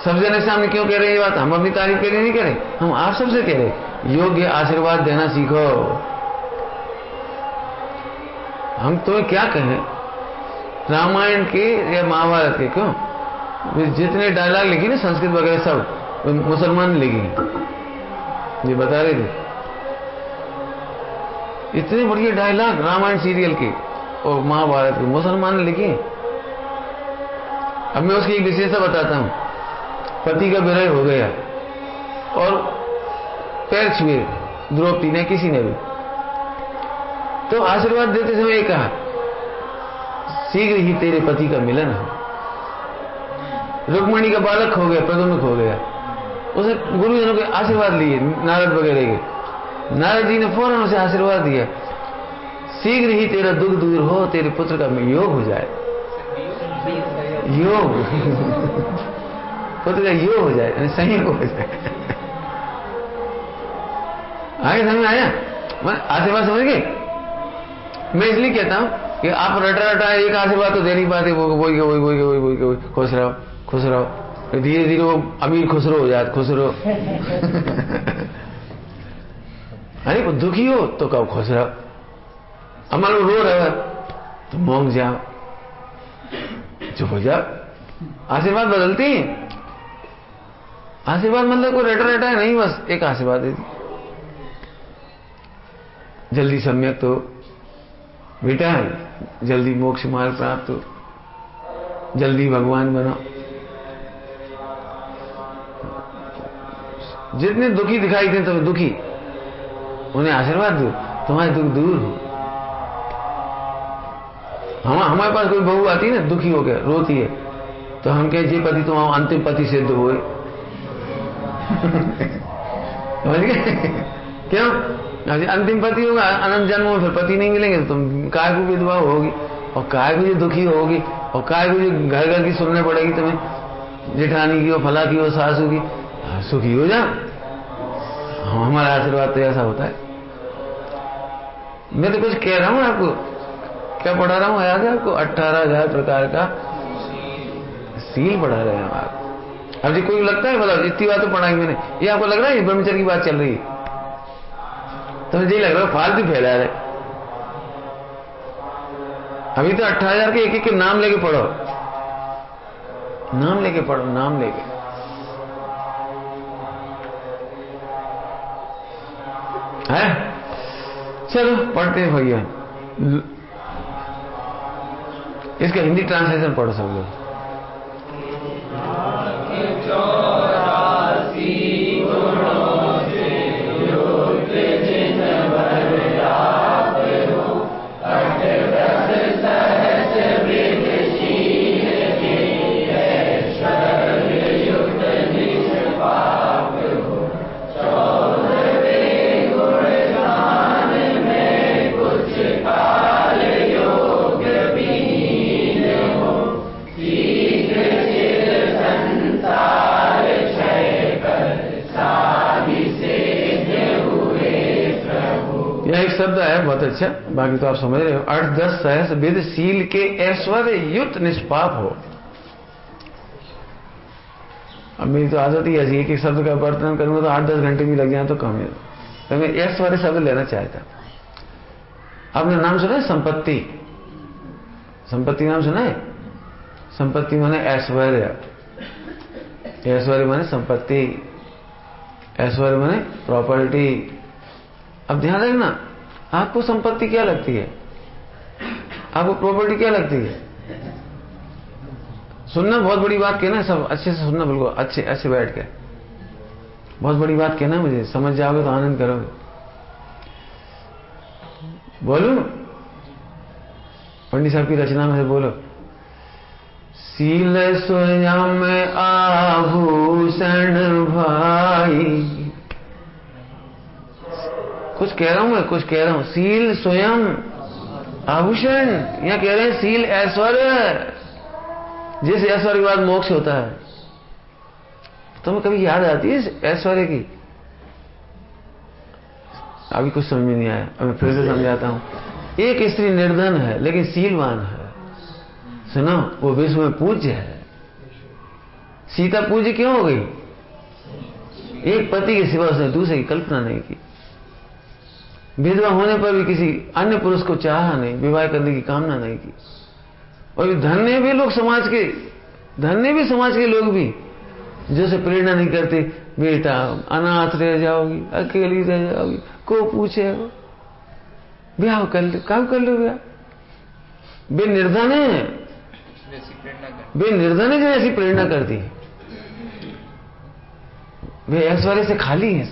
सब जने सामने क्यों कह रहे हैं ये बात? हम अपनी तारीफ के लिए नहीं कह रहे, हम आप सबसे कह रहे योग्य आशीर्वाद देना सीखो। हम तुम्हें क्या कहें, रामायण के या महाभारत के, क्यों जितने डायलॉग लिखे ना संस्कृत वगैरह सब मुसलमान लिखे। ये बता रहे थे इतने बढ़िया डायलॉग रामायण सीरियल के और महाभारत के मुसलमान ने लिखे। अब मैं उसकी एक विशेषता बताता हूं। पति का विरह हो गया और पैर छुए द्रौपदी ने, किसी ने भी, तो आशीर्वाद देते समय ये कहा शीघ्र ही तेरे पति का मिलन हो। रुक्मणी का बालक हो गया, प्रद्युम्न हो गया। उसे गुरुजनों के आशीर्वाद लिए, नारद वगैरह के। नारद जी ने फौरन उसे आशीर्वाद दिया शीघ्र ही तेरा दुख दूर हो, तेरे पुत्र का योग हो जाए। योग पुत्र का योग हो जाए, यानी संयोग हो जाए। आगे समझ में आया? मैं आशीर्वाद समझ गए। मैं इसलिए कहता हूं कि आप रटा रटा एक आशीर्वाद तो दे नहीं पाते। वो खुश रहो खुश रहो, धीरे धीरे वो अमीर खुसरो हो जाए, खुसरो। अरे वो दुखी हो तो कहो खुश रहो, अमल रो रहा है तो मौन जाओ, चुप हो जाओ। आशीर्वाद बदलती हैं। आशीर्वाद मतलब कोई रटा रटा है नहीं, बस एक आशीर्वाद दे दी जल्दी सम्यक तो बेटा, जल्दी मोक्ष मार्ग प्राप्त हो, जल्दी भगवान बनो। जितने दुखी दिखाई दे तुम्हें दुखी, उन्हें आशीर्वाद दो तुम्हारे दुख दूर हो। हमारे पास कोई बहू आती है ना दुखी हो गया रोती है, तो हम कहें जे पति तुम अंतिम पति सिद्ध हुए। समझ गए? क्यों? अंतिम पति होगा अनंत जन्म में, फिर पति नहीं मिलेंगे तो तुम काय को विधवा होगी, और काय को जो दुखी होगी, और काय को जो घर घर की सुनने पड़ेगी तुम्हें, जेठानी की हो, फला की हो, सासू की। सुखी हो जाओ। हमारा आशीर्वाद तो ऐसा होता है। मैं तो कुछ कह रहा हूं आपको, क्या पढ़ा रहा हूं याद है आपको? 18,000 प्रकार का सील बढ़ा रहे हैं आप। अब जी कोई लगता है मतलब इतनी बात तो पढ़ाई मैंने, ये आपको लग रहा है ब्रह्मचर्य की बात चल रही है, तो मुझे लग रहा है फालतू फैला रहे। अभी तो 18,000 के एक के नाम लेके पढ़ो, नाम लेके पढ़ो, नाम लेके। है चलो पढ़ते हैं भैया, इसका हिंदी ट्रांसलेशन पढ़ो सब लोग। एक शब्द है बहुत अच्छा, बाकी तो आप समझ रहे हो। 8-10 सहस विद शील के ऐश्वर्य युक्त निष्पाप हो। अब मेरी तो आदत ही ऐसी है कि शब्द का वर्णन करूंगा तो 8-10 घंटे भी लग जाए तो कम है, तो मैं ऐश्वर्य शब्द लेना चाहता। आपने नाम सुना है संपत्ति? संपत्ति नाम सुना है? संपत्ति माने ऐश्वर्य, ऐश्वर्य माने संपत्ति, ऐश्वर्य माने प्रॉपर्टी। अब ध्यान रखना, आपको संपत्ति क्या लगती है, आपको प्रॉपर्टी क्या लगती है? सुनना बहुत बड़ी बात कहना, सब अच्छे से सुनना, बिल्कुल अच्छे ऐसे बैठ के बहुत बड़ी बात कहना, मुझे समझ जाओगे तो आनंद करोगे। बोलो, पंडित साहब की रचना में से बोलो। सील स्वयं आभूषण भाई, कुछ कह रहा हूं मैं, कुछ कह रहा हूं। सील स्वयं आभूषण, यहां कह रहे हैं सील ऐश्वर्य, जिस ऐश्वर्य के बाद मोक्ष होता है। तुम्हें कभी याद आती है ऐश्वर्य की? अभी कुछ समझ में नहीं आया, अब मैं फिर से समझाता हूं। एक स्त्री निर्धन है लेकिन सीलवान है, सुनो, वो विश्व में पूज्य है। सीता पूज्य क्यों हो गई? एक पति के सिवा उसने दूसरे की कल्पना नहीं की, विधवा होने पर भी किसी अन्य पुरुष को चाहा नहीं, विवाह करने की कामना नहीं की। और धन्य भी लोग समाज के, धन्य भी समाज के लोग भी जो से प्रेरणा नहीं करते, बेटा अनाथ रह जाओगी, अकेली रह जाओगी, को पूछे ब्याह कर लो, कब कर लो ब्याह? वे निर्धन है, वे निर्धन है जो ऐसी प्रेरणा करती है। वे ऐश्वर्य से खाली है,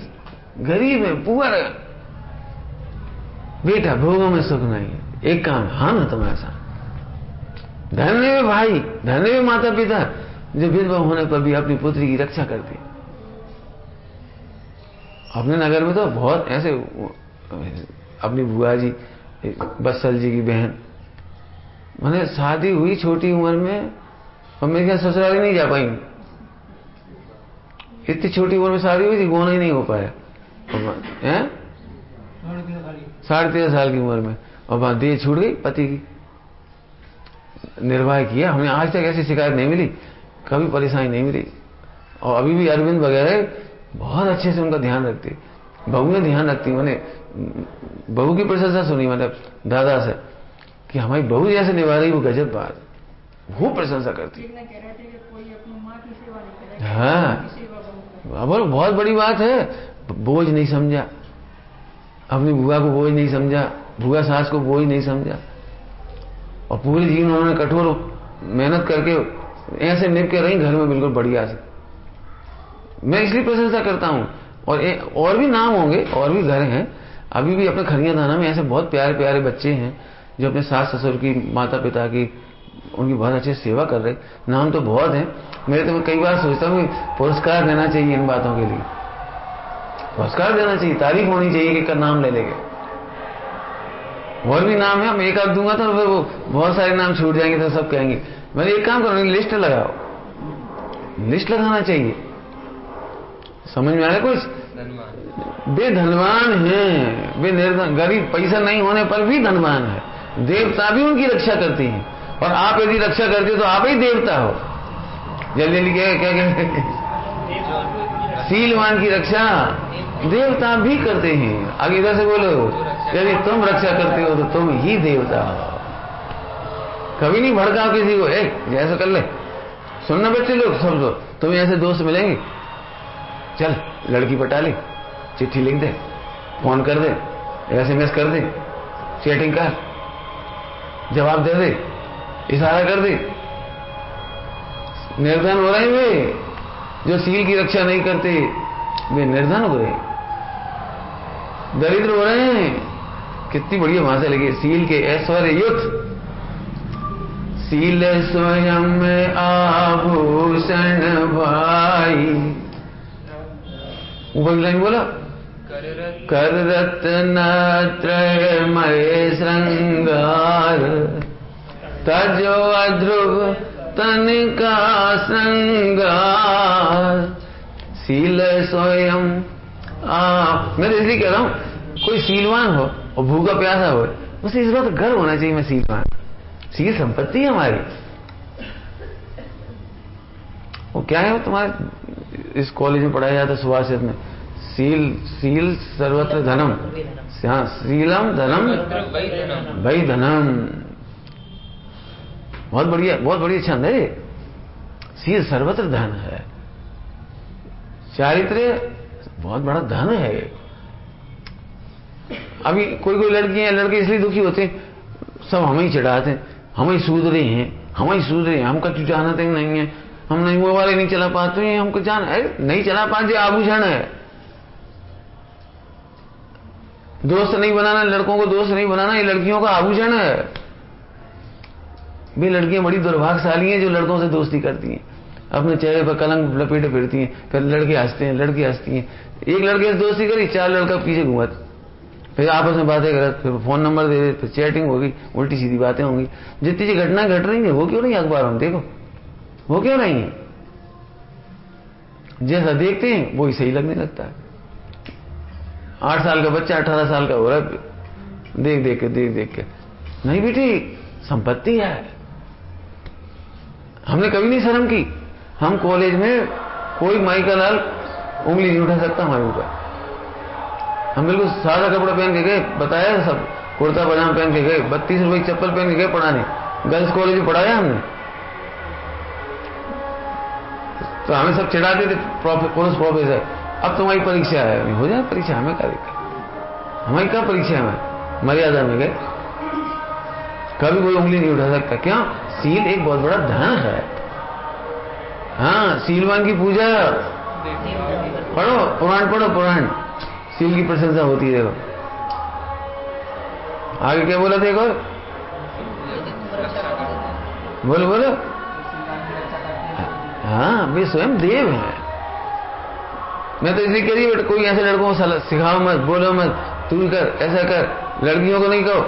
गरीब है, पुअर है। बेटा भोगों में सुख नहीं है, एक काम हाँ ना तुम्हारे साथ। धन्य वे भाई, धन्य वे माता पिता जो विधवा होने पर भी अपनी पुत्री की रक्षा करती है। अपने नगर में तो बहुत ऐसे, अपनी बुआ जी बत्सल जी की बहन, मैंने शादी हुई छोटी उम्र में और मेरे क्या ससुराल नहीं जा पाई। इतनी छोटी उम्र में शादी हुई थी, गोना ही नहीं हो पाया। 13.5 साल की उम्र में, और वहां देह छूट गई, पति की निर्वाह किया। हमें आज तक ऐसी शिकायत नहीं मिली, कभी परेशानी नहीं मिली। और अभी भी अरविंद वगैरह बहुत अच्छे से उनका ध्यान रखती, बहुएं ध्यान रखती। मैंने बहू की प्रशंसा सुनी, मतलब दादा से, कि हमारी बहू जैसे निभा रही वो गजब बात, वो प्रशंसा करती। हाँ, बहुत बड़ी बात है। बोझ नहीं समझा, अपनी बुआ को बोझ नहीं समझा, बुआ सास को बोझ नहीं समझा, और पूरे जीवन उन्होंने कठोर मेहनत करके ऐसे निभ के रही घर में बिल्कुल बढ़िया से। मैं इसलिए प्रशंसा करता हूं। और भी नाम होंगे, और भी घर हैं अभी भी अपने खरिया थाना में, ऐसे बहुत प्यारे प्यारे बच्चे हैं जो अपने सास ससुर की, माता पिता की, उनकी बहुत अच्छी सेवा कर रहे। नाम तो बहुत है मेरे, तो मैं कई बार सोचता हूँ पुरस्कार देना चाहिए इन बातों के लिए, पुरस्कार देना चाहिए, तारीफ होनी चाहिए कि का नाम ले लेंगे। और भी नाम है, हम एक आध दूंगा तो फिर वो बहुत सारे नाम छूट जाएंगे, तो सब कहेंगे। मैंने एक काम करो, लिस्ट लगाओ, लिस्ट लगाना चाहिए। समझ में आ रहा कुछ? वे धनवान हैं, वे निर्धन, गरीब, पैसा नहीं होने पर भी धनवान है। देवता भी उनकी रक्षा करती हैं, और आप यदि रक्षा करते हो तो आप ही देवता हो। जल्दी जल्दी क्या कहते, सीलवान की रक्षा देवता भी करते हैं। आगे इधर से बोलो, यदि तुम रक्षा करते हो तो तुम ही देवता हो। कभी नहीं भड़काओ किसी को, जैसा कर ले। सुनना बच्चे लोग सब लोग, तुम्हें ऐसे दोस्त मिलेंगे, चल लड़की पटा ले, चिट्ठी लिख दे, फोन कर दे, SMS कर दे, चैटिंग कर, जवाब दे दे, इशारा कर दे। निर्धन हो रहे हैं वे, जो सील की रक्षा नहीं करते वे निर्धन हो रहे, दरिद्र हो रहे हैं। कितनी बढ़िया भाषा लगी, सील के ऐश्वर्य युक्त। सील स्वयं आभूषण भाई, ऊपर की लाइन बोला, कर रत्न त्रयमय श्रृंगार, तजो अध्रुव तन का श्रृंगार। सील स्वयं मैं तो इसलिए कह रहा हूं, कोई सीलवान हो और भूखा प्यासा हो, उसे इस बात गर्व होना चाहिए, मैं सीलवान। सील संपत्ति है हमारी। वो क्या है, वो तुम्हारे इस कॉलेज में पढ़ाया जाता है सुभाषित में, सील सर्वत्र धनम, हाँ, सीलम धनम भाई धनम। बहुत बढ़िया छंद है। सील सर्वत्र धन है, चारित्र्य बहुत बड़ा धन है। अभी कोई लड़कियां लड़के इसलिए दुखी होते हैं, सब हमें ही चिढ़ाते हैं, हम ही सूद रहे हैं, हमका क्यों जानते नहीं है, हम नहीं मोबाइल नहीं चला पाते हैं, हमको जान है नहीं चला पाते, आभूषण है। दोस्त नहीं बनाना, लड़कों को दोस्त नहीं बनाना, ये लड़कियों का आभूषण है। वे लड़कियां बड़ी दुर्भाग्यशाली हैं जो लड़कों से दोस्ती करती हैं, अपने चेहरे पर कलंक लपेटे फिरती हैं, फिर लड़के हंसते हैं, लड़की हंसती हैं। एक लड़के से दोस्ती करी, 4 लड़का पीछे घूमत, फिर आपस में बातें करत, फिर फोन नंबर दे दे, फिर चैटिंग होगी, उल्टी सीधी बातें होंगी। जितनी सी घटना घट रही है वो क्यों नहीं अखबारों में देखो, वो क्यों नहीं है? जैसा देखते हैं वो ही सही लगने लगता है। 8 साल का बच्चा 18 साल का हो रहा है, देख देख के नहीं बेटी, संपत्ति है। हमने कभी नहीं शर्म की। हम कॉलेज में कोई माई का लाल उंगली नहीं उठा सकता हमारे ऊपर। हम बिल्कुल सादा कपड़ा पहन के गए, बताया सब, कुर्ता पजामा पहन के गए, 32 रुपए की चप्पल पहन के गए पढ़ाने। गर्ल्स कॉलेज में पढ़ाया हमने, तो हमें सब चिढ़ाते थे पुलिस प्रोफेसर, अब तुम्हारी परीक्षा है, हो जाए परीक्षा, हमें क्या दिक्कत, हमारी क्या परीक्षा में, मर्यादा में गए। कभी कोई उंगली नहीं उठा सकता। क्यों? सील एक बहुत बड़ा धन है। हाँ, सीलवान की पूजा पढ़ो, पुराण पढ़ो, पुराण, सील की प्रशंसा होती है। देखो आगे क्या बोला, देखो बोलो। हाँ, वे स्वयं देव हैं। मैं तो इसलिए कह रही हूँ, कोई ऐसे लड़कों को सिखाओ मत, बोलो मत, तू कर, ऐसा कर। लड़कियों को नहीं कहो,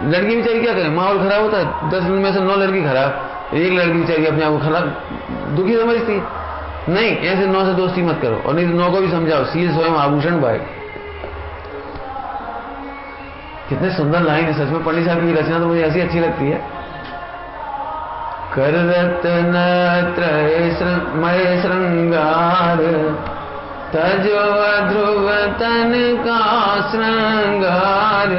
लड़की बेचारी क्या करे, माहौल खराब होता है, 10 में से 9 लड़की खराब, एक लड़की बेचारी अपने आप को खराब दुखी समझती है। नहीं, ऐसे 9 से दोस्ती मत करो, और नहीं तो 9 को भी समझाओ, सील स्वयं आभूषण भाई। कितने सुंदर लाइन है सच में। पंडित साहब की रचना तो मुझे ऐसी अच्छी लगती है। कर रत्न त्रयमय श्रृंगार, तजो ध्रुव तन का श्रृंगार,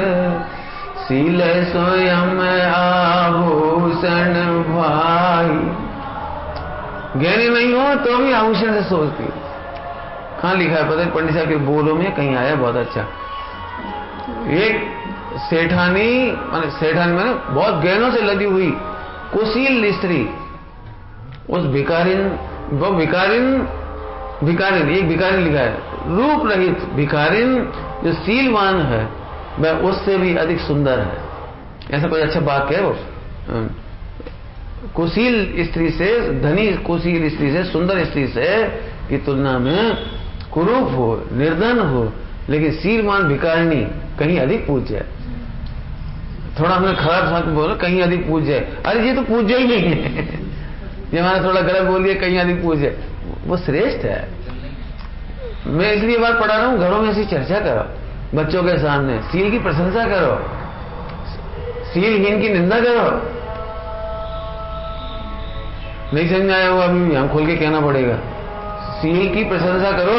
सील स्वयं आभूषण भाई। ज्ञानी नहीं हो तो भी आभूषण से सोचती हो। कहाँ लिखा है पता है? पंडित साहब के बोलों में कहीं आया, बहुत अच्छा। एक सेठानी मैंने बहुत गहनों से लदी हुई कुशील स्त्री, उस भिकारिन एक भिकारिन लिखा है, रूप रहित भिकारिन जो सीलवान है वह उससे भी अधिक सुंदर है। ऐसा कोई अच्छा वाक्य है वो। कुशील स्त्री से, धनी कुशील स्त्री से, सुंदर स्त्री से की तुलना में कुरूप हो, निर्धन हो, लेकिन सीलवान भिकारिणी कहीं अधिक पूज्य है। थोड़ा हमने खराब साथ बोला, कहीं अधिक पूज्य है। अरे ये तो पूज्य ही नहीं है। ये मैंने थोड़ा गलत बोल दिया, कहीं अधिक पूज्य है, वो श्रेष्ठ है। मैं इसलिए बात पढ़ा रहा हूं, घरों में ऐसी चर्चा करो, बच्चों के सामने सील की प्रशंसा करो, सीलहीन की निंदा करो। नहीं समझ में आया हो अभी हम खोल के कहना पड़ेगा। सील की प्रशंसा करो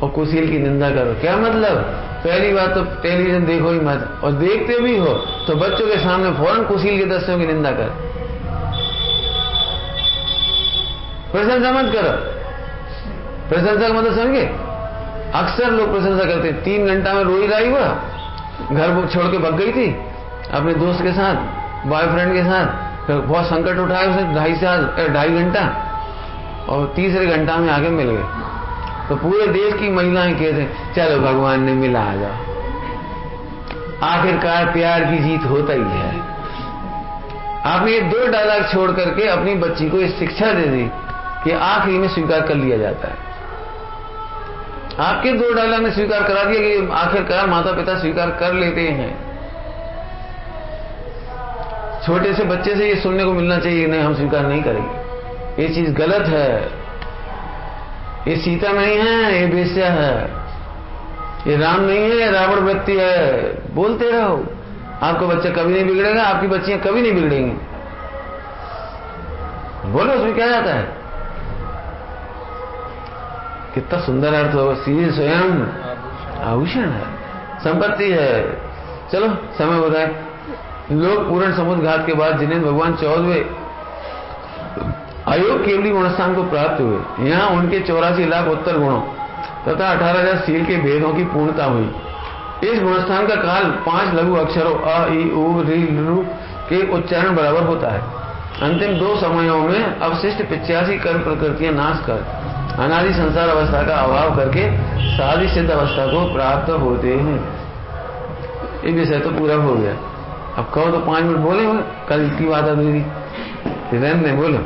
और कुशील की निंदा करो। क्या मतलब? पहली बात तो टेलीविजन देखो ही मत, और देखते भी हो तो बच्चों के सामने फौरन कुशील के दस्यों की निंदा कर, प्रशंसा मत करो। प्रशंसा का मतलब समझे? अक्सर लोग प्रशंसा करते हैं। 3 घंटा में रोई राई हुआ, घर छोड़ के भाग गई थी अपने दोस्त के साथ, बॉयफ्रेंड के साथ, फिर बहुत संकट उठाया उसने 2.5 घंटा, और तीसरे घंटा में आगे मिल गए। तो पूरे देश की महिलाएं कहते हैं चलो भगवान ने मिला, आ जाओ। आखिरकार प्यार की जीत होता ही है। आपने ये 2 डायलॉग छोड़ करके अपनी बच्ची को इस शिक्षा दे दी कि आखिरी में स्वीकार कर लिया जाता है। आपके 2 डायलॉग ने स्वीकार करा दिया कि आखिरकार माता पिता स्वीकार कर लेते हैं। छोटे से बच्चे से ये सुनने को मिलना चाहिए नहीं हम स्वीकार नहीं करेंगे, ये चीज गलत है, ये सीता नहीं है, ये बेस्या है, ये राम नहीं है, ये रावण वृत्ति है। बोलते रहो, आपका बच्चा कभी नहीं बिगड़ेगा, आपकी बच्चियां कभी नहीं बिगड़ेंगी। बोलो, उसमें क्या जाता है? कितना सुंदर अर्थ हो। सील स्वयं आभूषण है, संपत्ति है। चलो समय बताए। लोग पूर्ण समुद्र घात के बाद जिन्हें भगवान 14वें अयोग केवली गुणस्थान को प्राप्त हुए, यहाँ उनके 84 लाख उत्तर गुणों तथा 18,000 सील के भेदों की पूर्णता हुई। इस गुणस्थान का काल 5 लघु अक्षरों अ, इ, उ, ऋ, लृ के उच्चारण बराबर होता है। अंतिम 2 समयों में अवशिष्ट 85 कर्म प्रकृतियां नाश कर अनादि संसार अवस्था का अभाव करके साधि सिद्ध अवस्था को प्राप्त होते हैं। ये विषय तो पूरा हो गया। अब कहो तो 5 मिनट बोले हुए, कल की बात अधूरी, रहने बोलो।